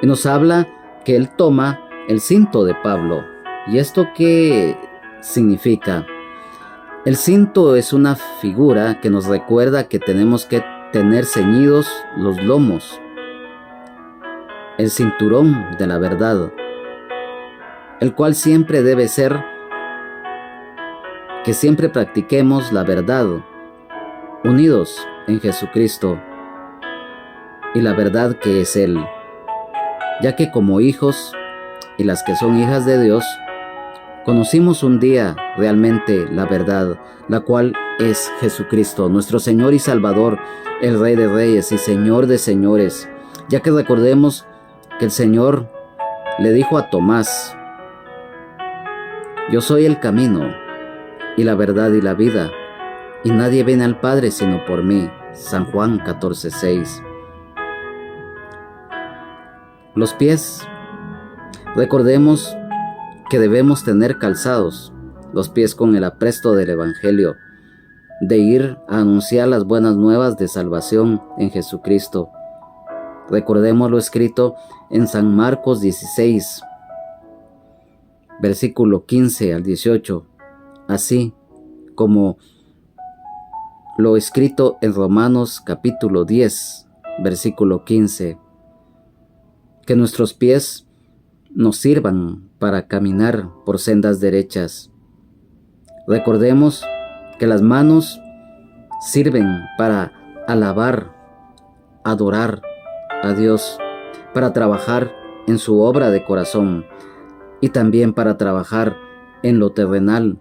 y nos habla que él toma el cinto de Pablo. ¿Y esto qué significa? El cinto es una figura que nos recuerda que tenemos que tener ceñidos los lomos, el cinturón de la verdad, el cual siempre debe ser que siempre practiquemos la verdad, unidos en Jesucristo y la verdad que es Él, ya que como hijos y las que son hijas de Dios, conocimos un día realmente la verdad, la cual es Jesucristo, nuestro Señor y Salvador, el Rey de Reyes y Señor de Señores, ya que recordemos que el Señor le dijo a Tomás, yo soy el camino y la verdad y la vida, y nadie viene al Padre sino por mí. San Juan 14:6. Los pies. Recordemos que debemos tener calzados los pies con el apresto del Evangelio, de ir a anunciar las buenas nuevas de salvación en Jesucristo. Recordemos lo escrito en San Marcos 16, versículo 15 al 18, así como lo escrito en Romanos capítulo 10, versículo 15, que nuestros pies nos sirvan para caminar por sendas derechas. Recordemos que las manos sirven para alabar, adorar a Dios, para trabajar en su obra de corazón y también para trabajar en lo terrenal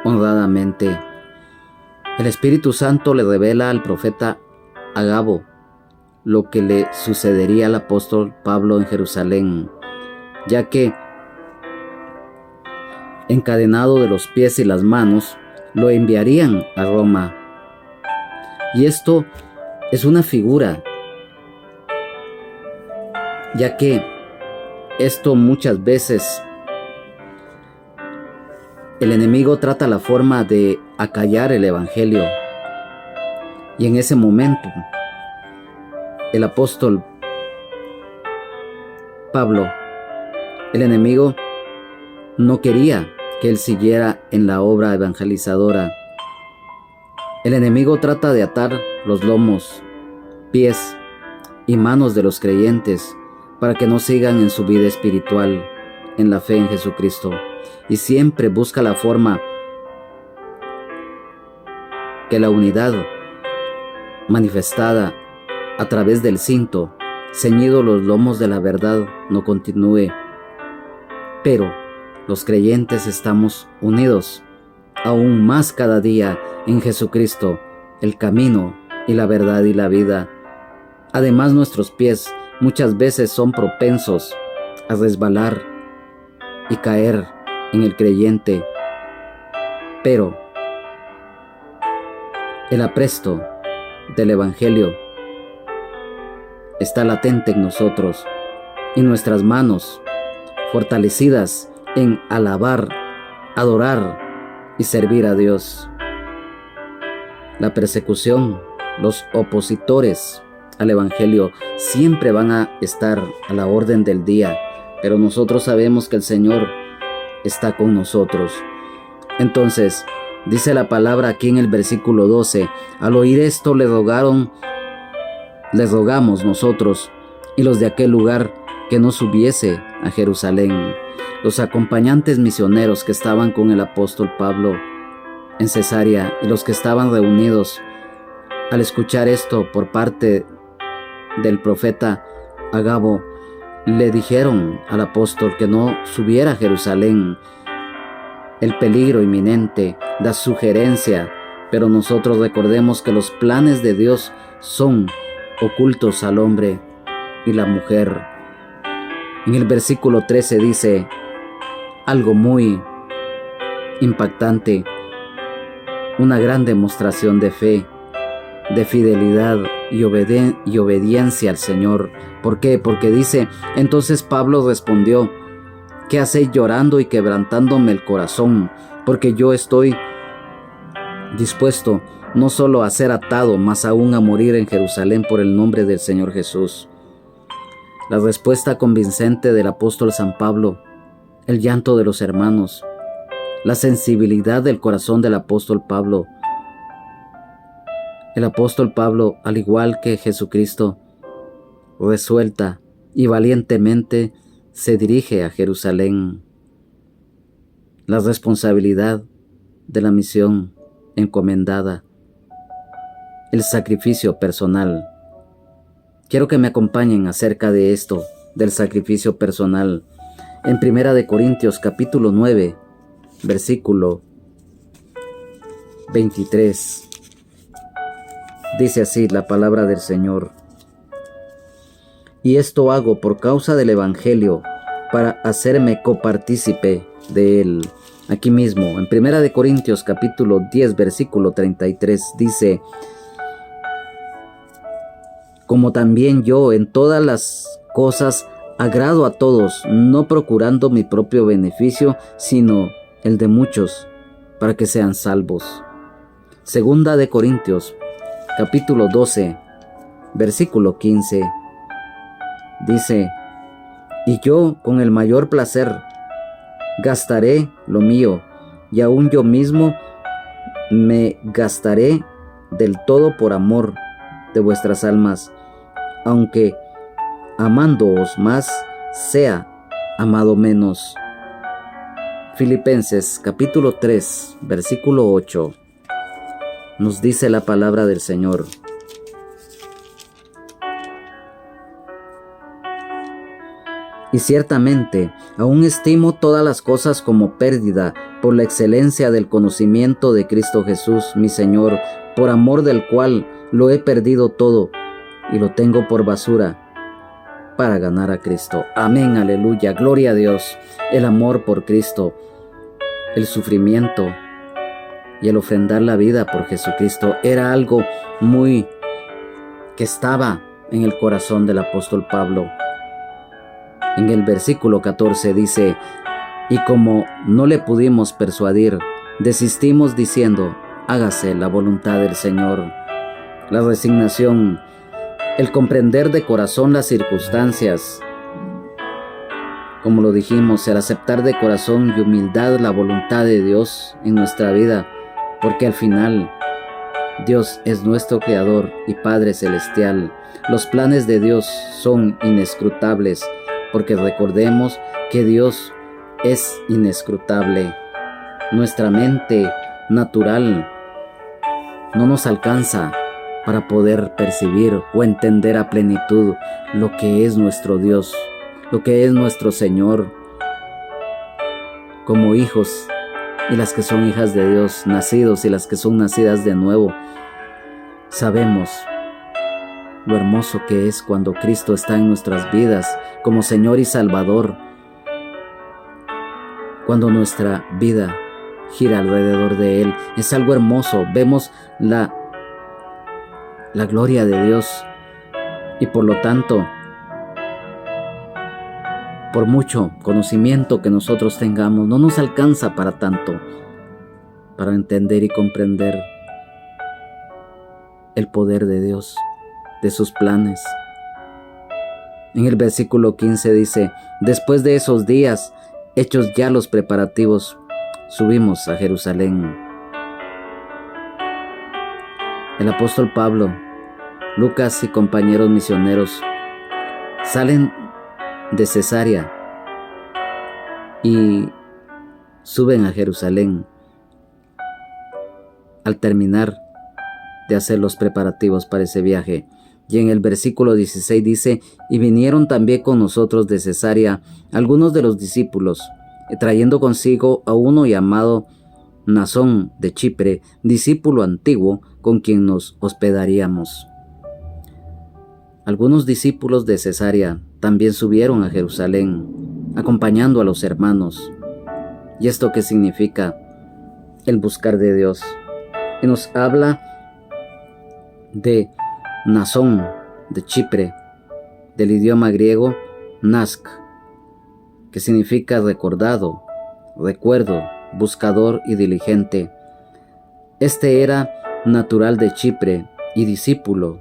honradamente. El Espíritu Santo le revela al profeta Agabo lo que le sucedería al apóstol Pablo en Jerusalén, ya que encadenado de los pies y las manos, lo enviarían a Roma. Y esto es una figura, ya que esto muchas veces el enemigo trata la forma de acallar el Evangelio. Y en ese momento, el apóstol Pablo, el enemigo no quería que él siguiera en la obra evangelizadora. El enemigo trata de atar los lomos, pies y manos de los creyentes para que no sigan en su vida espiritual, en la fe en Jesucristo. Y siempre busca la forma que la unidad manifestada a través del cinto, ceñido los lomos de la verdad, no continúe. Pero los creyentes estamos unidos aún más cada día en Jesucristo, el camino y la verdad y la vida. Además, nuestros pies muchas veces son propensos a resbalar y caer en el creyente, pero el apresto del Evangelio está latente en nosotros y nuestras manos fortalecidas en alabar, adorar y servir a Dios. La persecución, los opositores al Evangelio siempre van a estar a la orden del día, pero nosotros sabemos que el Señor está con nosotros. Entonces, dice la palabra aquí en el versículo 12, al oír esto les rogamos nosotros y los de aquel lugar que no subiese a Jerusalén. Los acompañantes misioneros que estaban con el apóstol Pablo en Cesarea y los que estaban reunidos al escuchar esto por parte del profeta Agabo, le dijeron al apóstol que no subiera a Jerusalén, el peligro inminente, la sugerencia, pero nosotros recordemos que los planes de Dios son ocultos al hombre y la mujer. En el versículo 13 dice algo muy impactante, una gran demostración de fe, de fidelidad y obediencia al Señor. ¿Por qué? Porque dice, entonces Pablo respondió, ¿qué hacéis llorando y quebrantándome el corazón? Porque yo estoy dispuesto no solo a ser atado, mas aún a morir en Jerusalén por el nombre del Señor Jesús. La respuesta convincente del apóstol San Pablo, el llanto de los hermanos, la sensibilidad del corazón del apóstol Pablo. El apóstol Pablo, al igual que Jesucristo, resuelta y valientemente se dirige a Jerusalén. La responsabilidad de la misión encomendada, el sacrificio personal. Quiero que me acompañen acerca de esto, del sacrificio personal. En 1 Corintios capítulo 9, versículo 23. Dice así la palabra del Señor. Y esto hago por causa del Evangelio, para hacerme copartícipe de él. Aquí mismo, en 1 Corintios capítulo 10, versículo 33, dice, como también yo en todas las cosas agrado a todos, no procurando mi propio beneficio, sino el de muchos, para que sean salvos. Segunda de Corintios capítulo 12, versículo 15, dice, y yo con el mayor placer gastaré lo mío, y aún yo mismo me gastaré del todo por amor de vuestras almas, aunque amándoos más, sea amado menos. Filipenses capítulo 3, versículo 8, nos dice la palabra del Señor. Y ciertamente, aún estimo todas las cosas como pérdida por la excelencia del conocimiento de Cristo Jesús, mi Señor, por amor del cual lo he perdido todo y lo tengo por basura para ganar a Cristo. Amén, aleluya, gloria a Dios. El amor por Cristo, el sufrimiento y el ofrendar la vida por Jesucristo era algo muy que estaba en el corazón del apóstol Pablo. En el versículo 14 dice, y como no le pudimos persuadir, desistimos diciendo, hágase la voluntad del Señor. La resignación, el comprender de corazón las circunstancias, como lo dijimos, el aceptar de corazón y humildad la voluntad de Dios en nuestra vida, porque al final Dios es nuestro Creador y Padre Celestial. Los planes de Dios son inescrutables, porque recordemos que Dios es inescrutable. Nuestra mente natural no nos alcanza para poder percibir o entender a plenitud lo que es nuestro Dios, lo que es nuestro Señor. Como hijos y las que son hijas de Dios, nacidos y las que son nacidas de nuevo, sabemos lo hermoso que es cuando Cristo está en nuestras vidas como Señor y Salvador, cuando nuestra vida gira alrededor de Él. Es algo hermoso, vemos la gloria de Dios y por lo tanto, por mucho conocimiento que nosotros tengamos, no nos alcanza para tanto, para entender y comprender el poder de Dios, de sus planes. En el versículo 15 dice: después de esos días, hechos ya los preparativos, subimos a Jerusalén. El apóstol Pablo, Lucas y compañeros misioneros salen de Cesarea y suben a Jerusalén al terminar de hacer los preparativos para ese viaje. Y en el versículo 16 dice: y vinieron también con nosotros de Cesarea algunos de los discípulos, trayendo consigo a uno llamado Mnasón de Chipre, discípulo antiguo, con quien nos hospedaríamos. Algunos discípulos de Cesarea también subieron a Jerusalén, acompañando a los hermanos. ¿Y esto qué significa? El buscar de Dios. Y nos habla de Mnasón de Chipre, del idioma griego Nask, que significa recordado, recuerdo, buscador y diligente. Este era natural de Chipre y discípulo,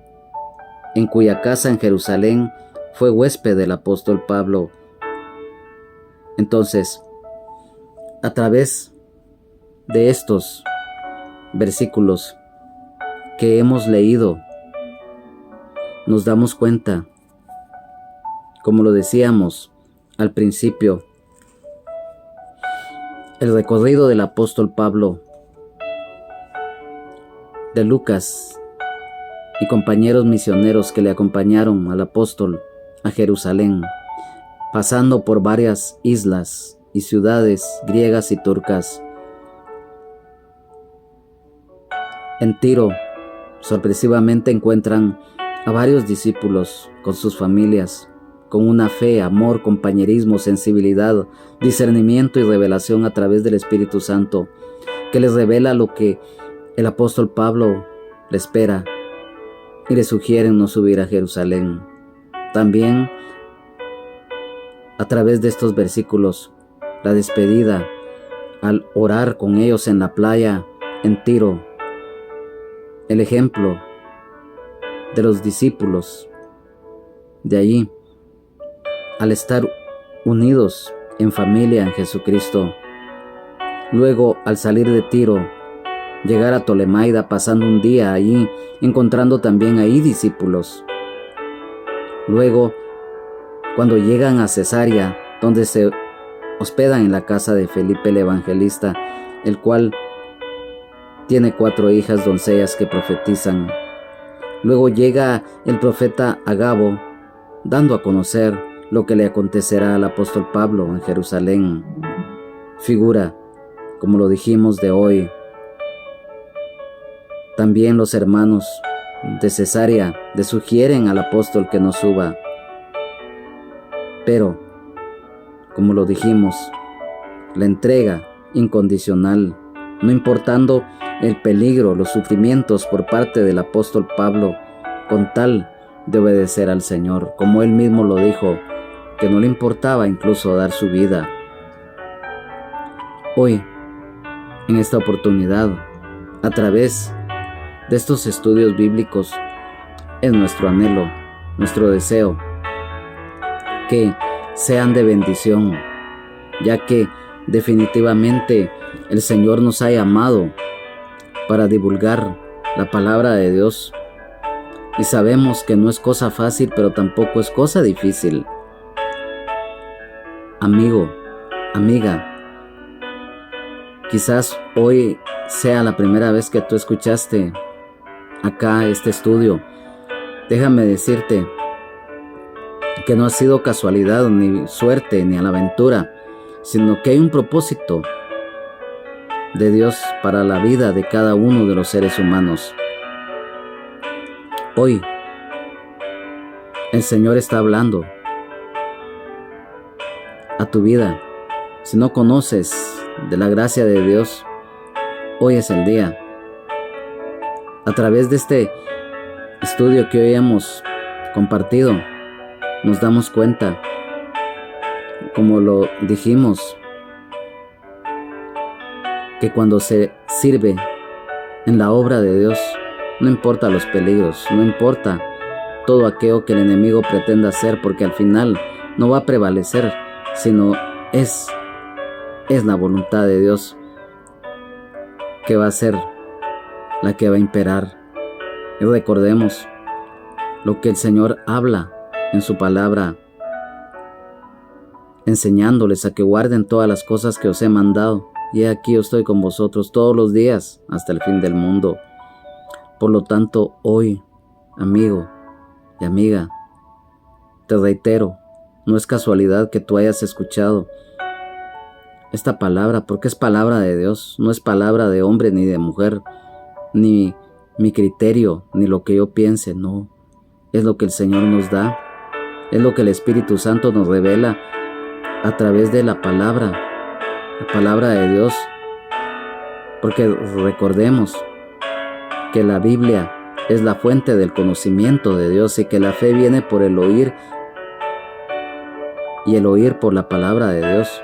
en cuya casa en Jerusalén fue huésped del apóstol Pablo. Entonces, a través de estos versículos que hemos leído, nos damos cuenta, como lo decíamos al principio, el recorrido del apóstol Pablo, de Lucas y compañeros misioneros que le acompañaron al apóstol a Jerusalén, pasando por varias islas y ciudades griegas y turcas. En Tiro, sorpresivamente encuentran a varios discípulos con sus familias, con una fe, amor, compañerismo, sensibilidad, discernimiento y revelación a través del Espíritu Santo, que les revela lo que el apóstol Pablo le espera y le sugieren no subir a Jerusalén. También, a través de estos versículos, la despedida al orar con ellos en la playa en Tiro, el ejemplo de los discípulos de allí, al estar unidos en familia en Jesucristo. Luego, al salir de Tiro, llegar a Tolemaida, pasando un día allí, encontrando también ahí discípulos. Luego, cuando llegan a Cesarea, donde se hospedan en la casa de Felipe el Evangelista, el cual tiene 4 hijas doncellas que profetizan. Luego llega el profeta Agabo, dando a conocer lo que le acontecerá al apóstol Pablo en Jerusalén. Figura, como lo dijimos, de hoy. También los hermanos de Cesarea le sugieren al apóstol que no suba. Pero, como lo dijimos, la entrega incondicional, no importando el peligro, los sufrimientos por parte del apóstol Pablo, con tal de obedecer al Señor, como él mismo lo dijo, que no le importaba incluso dar su vida. Hoy, en esta oportunidad, a través de estos estudios bíblicos, es nuestro anhelo, nuestro deseo, que sean de bendición, ya que definitivamente el Señor nos ha llamado para divulgar la palabra de Dios, y sabemos que no es cosa fácil, pero tampoco es cosa difícil. Amigo, amiga, quizás hoy sea la primera vez que tú escuchaste acá este estudio. Déjame decirte que no ha sido casualidad, ni suerte, ni a la aventura, sino que hay un propósito de Dios para la vida de cada uno de los seres humanos. Hoy, el Señor está hablando a tu vida. Si no conoces de la gracia de Dios, hoy es el día. A través de este estudio que hoy hemos compartido, nos damos cuenta, como lo dijimos, que cuando se sirve en la obra de Dios, No importa los peligros, no importa todo aquello que el enemigo pretenda hacer, porque al final no va a prevalecer, sino es la voluntad de Dios que va a ser la que va a imperar. Y recordemos lo que el Señor habla en su palabra, enseñándoles a que guarden todas las cosas que os he mandado. Y aquí yo estoy con vosotros todos los días hasta el fin del mundo. Por lo tanto, hoy, amigo y amiga, te reitero, no es casualidad que tú hayas escuchado esta palabra, porque es palabra de Dios, no es palabra de hombre ni de mujer, ni mi criterio, ni lo que yo piense, no. Es lo que el Señor nos da, es lo que el Espíritu Santo nos revela a través de la palabra de Dios. Porque recordemos que la Biblia es la fuente del conocimiento de Dios y que la fe viene por el oír y el oír por la palabra de Dios.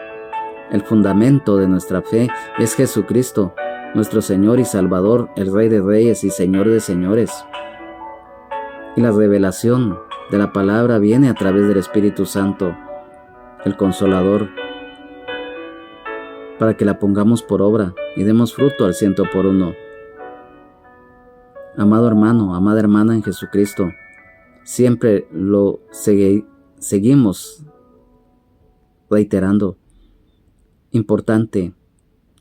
El fundamento de nuestra fe es Jesucristo, nuestro Señor y Salvador, el Rey de Reyes y Señor de Señores. Y la revelación de la palabra viene a través del Espíritu Santo, el Consolador, para que la pongamos por obra y demos fruto al 100%. Amado hermano, amada hermana en Jesucristo, siempre lo seguimos reiterando. Importante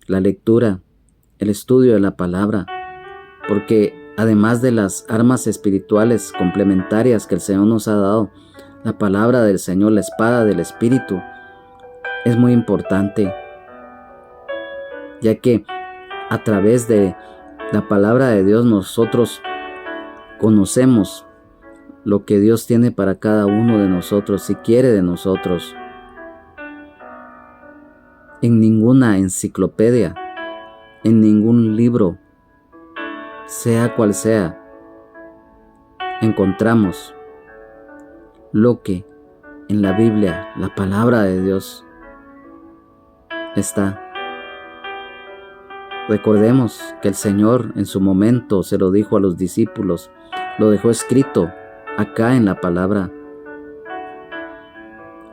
la lectura, el estudio de la palabra, porque además de las armas espirituales complementarias que el Señor nos ha dado, la palabra del Señor, la espada del Espíritu, es muy importante, ya que a través de la palabra de Dios nosotros conocemos lo que Dios tiene para cada uno de nosotros y quiere de nosotros. En ninguna enciclopedia, en ningún libro, sea cual sea, encontramos lo que en la Biblia, la palabra de Dios, está. Recordemos que el Señor en su momento se lo dijo a los discípulos, lo dejó escrito acá en la palabra.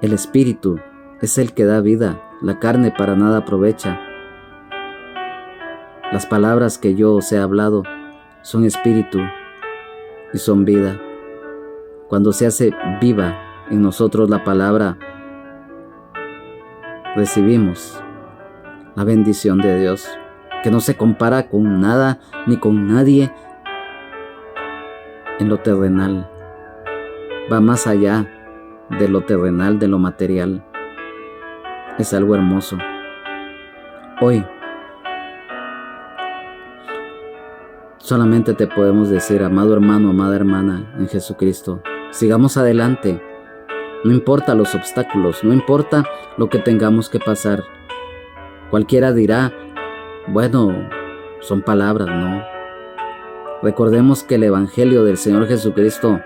El Espíritu es el que da vida, la carne para nada aprovecha. Las palabras que yo os he hablado son espíritu y son vida. Cuando se hace viva en nosotros la palabra, recibimos la bendición de Dios, que no se compara con nada ni con nadie en lo terrenal. Va más allá de lo terrenal, de lo material. Es algo hermoso. Hoy solamente te podemos decir, amado hermano, amada hermana en Jesucristo, sigamos adelante. No importa los obstáculos, no importa lo que tengamos que pasar. Cualquiera dirá, bueno, son palabras, no. Recordemos que el Evangelio del Señor Jesucristo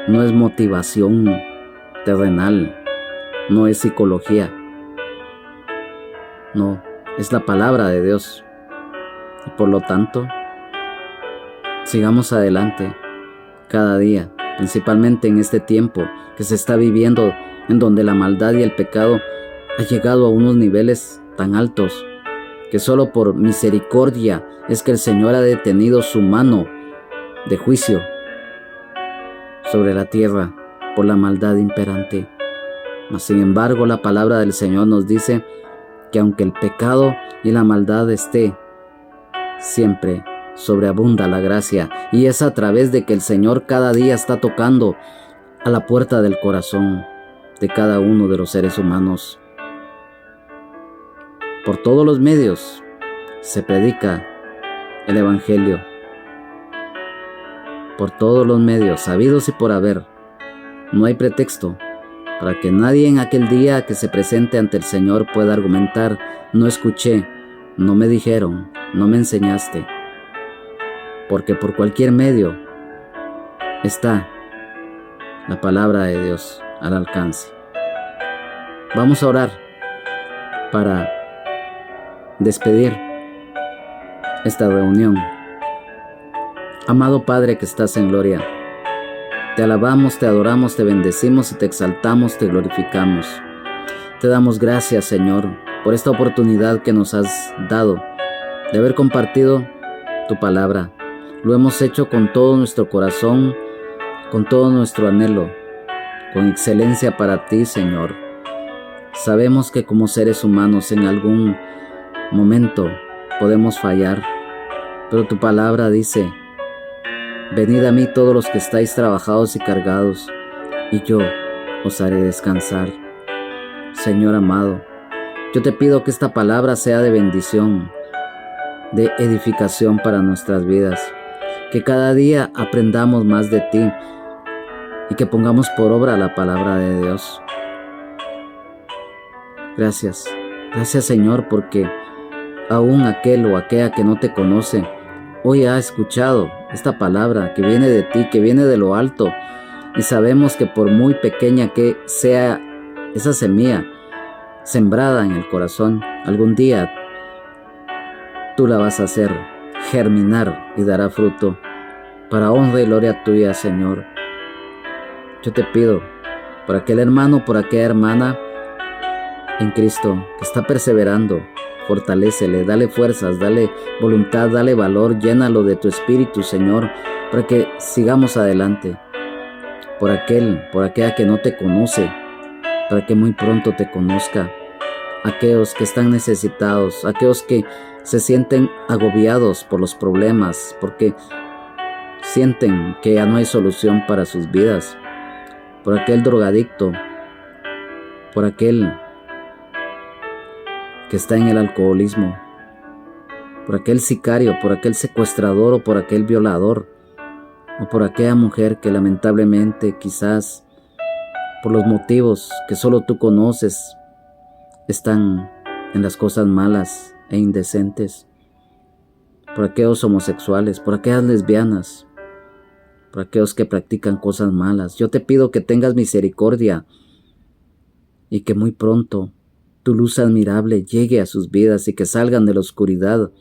no es motivación terrenal, no es psicología. No, es la palabra de Dios. Y por lo tanto, sigamos adelante cada día, principalmente en este tiempo que se está viviendo, en donde la maldad y el pecado ha llegado a unos niveles tan altos que solo por misericordia es que el Señor ha detenido su mano de juicio sobre la tierra por la maldad imperante. Mas sin embargo, la palabra del Señor nos dice que aunque el pecado y la maldad esté, siempre sobreabunda la gracia, y es a través de que el Señor cada día está tocando a la puerta del corazón de cada uno de los seres humanos. Por todos los medios se predica el Evangelio. Por todos los medios, sabidos y por haber. No hay pretexto para que nadie en aquel día que se presente ante el Señor pueda argumentar, no escuché, no me dijeron, no me enseñaste. Porque por cualquier medio está la palabra de Dios al alcance. Vamos a orar para despedir esta reunión. Amado Padre que estás en gloria, te alabamos, te adoramos, te bendecimos y te exaltamos, te glorificamos. Te damos gracias, Señor, por esta oportunidad que nos has dado de haber compartido tu palabra. Lo hemos hecho con todo nuestro corazón, con todo nuestro anhelo, con excelencia para ti, Señor. Sabemos que como seres humanos en algún momento podemos fallar, pero tu palabra dice: venid a mí todos los que estáis trabajados y cargados, y yo os haré descansar. Señor amado, yo te pido que esta palabra sea de bendición, de edificación para nuestras vidas, que cada día aprendamos más de ti y que pongamos por obra la palabra de Dios. Gracias, gracias Señor, porque aún aquel o aquella que no te conoce hoy ha escuchado esta palabra que viene de ti, que viene de lo alto, y sabemos que por muy pequeña que sea esa semilla sembrada en el corazón, algún día tú la vas a hacer germinar y dará fruto para honra y gloria tuya, Señor. Yo te pido por aquel hermano, por aquella hermana en Cristo que está perseverando, fortalécele, dale fuerzas, dale voluntad, dale valor, llénalo de tu espíritu, Señor, para que sigamos adelante. Por aquella que no te conoce, para que muy pronto te conozca. Aquellos que están necesitados, aquellos que se sienten agobiados por los problemas, porque sienten que ya no hay solución para sus vidas. Por aquel drogadicto, por aquel que está en el alcoholismo, por aquel sicario, por aquel secuestrador o por aquel violador, o por aquella mujer que lamentablemente quizás por los motivos que solo tú conoces están en las cosas malas e indecentes, por aquellos homosexuales, por aquellas lesbianas, por aquellos que practican cosas malas. Yo te pido que tengas misericordia y que muy pronto tu luz admirable llegue a sus vidas y que salgan de la oscuridad,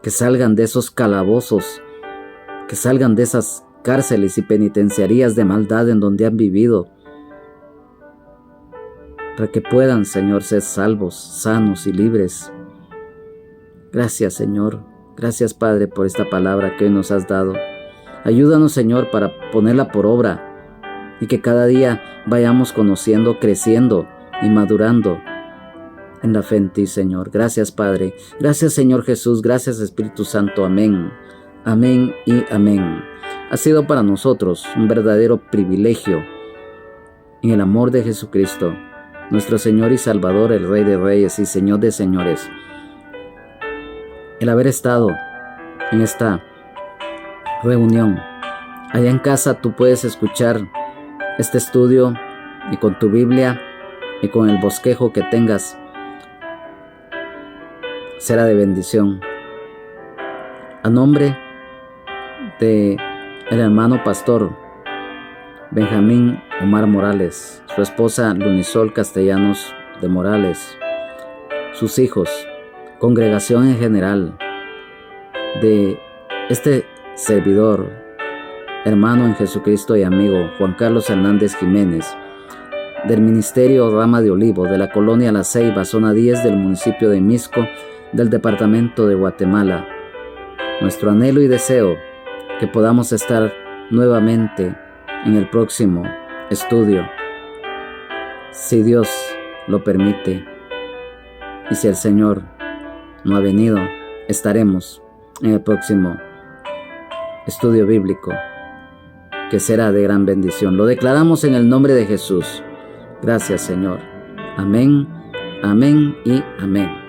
que salgan de esos calabozos, que salgan de esas cárceles y penitenciarías de maldad en donde han vivido, para que puedan, Señor, ser salvos, sanos y libres. Gracias, Señor. Gracias, Padre, por esta palabra que hoy nos has dado. Ayúdanos, Señor, para ponerla por obra y que cada día vayamos conociendo, creciendo y madurando en la fe en ti, Señor. Gracias, Padre. Gracias, Señor Jesús. Gracias, Espíritu Santo. Amén. Amén y amén. Ha sido para nosotros un verdadero privilegio, en el amor de Jesucristo, nuestro Señor y Salvador, el Rey de Reyes y Señor de Señores, el haber estado en esta reunión. Allá en casa tú puedes escuchar este estudio y con tu Biblia y con el bosquejo que tengas será de bendición. A nombre de el hermano pastor Benjamín Omar Morales, su esposa Lunisol Castellanos de Morales, sus hijos, congregación en general, de este servidor, hermano en Jesucristo y amigo Juan Carlos Hernández Jiménez, del Ministerio Rama de Olivo, de la colonia La Ceiba, zona 10 del municipio de Misco, del departamento de Guatemala. Nuestro anhelo y deseo que podamos estar nuevamente en el próximo estudio, si Dios lo permite, y si el Señor no ha venido, estaremos en el próximo estudio bíblico, que será de gran bendición. Lo declaramos en el nombre de Jesús. Gracias, Señor. Amén, amén y amén.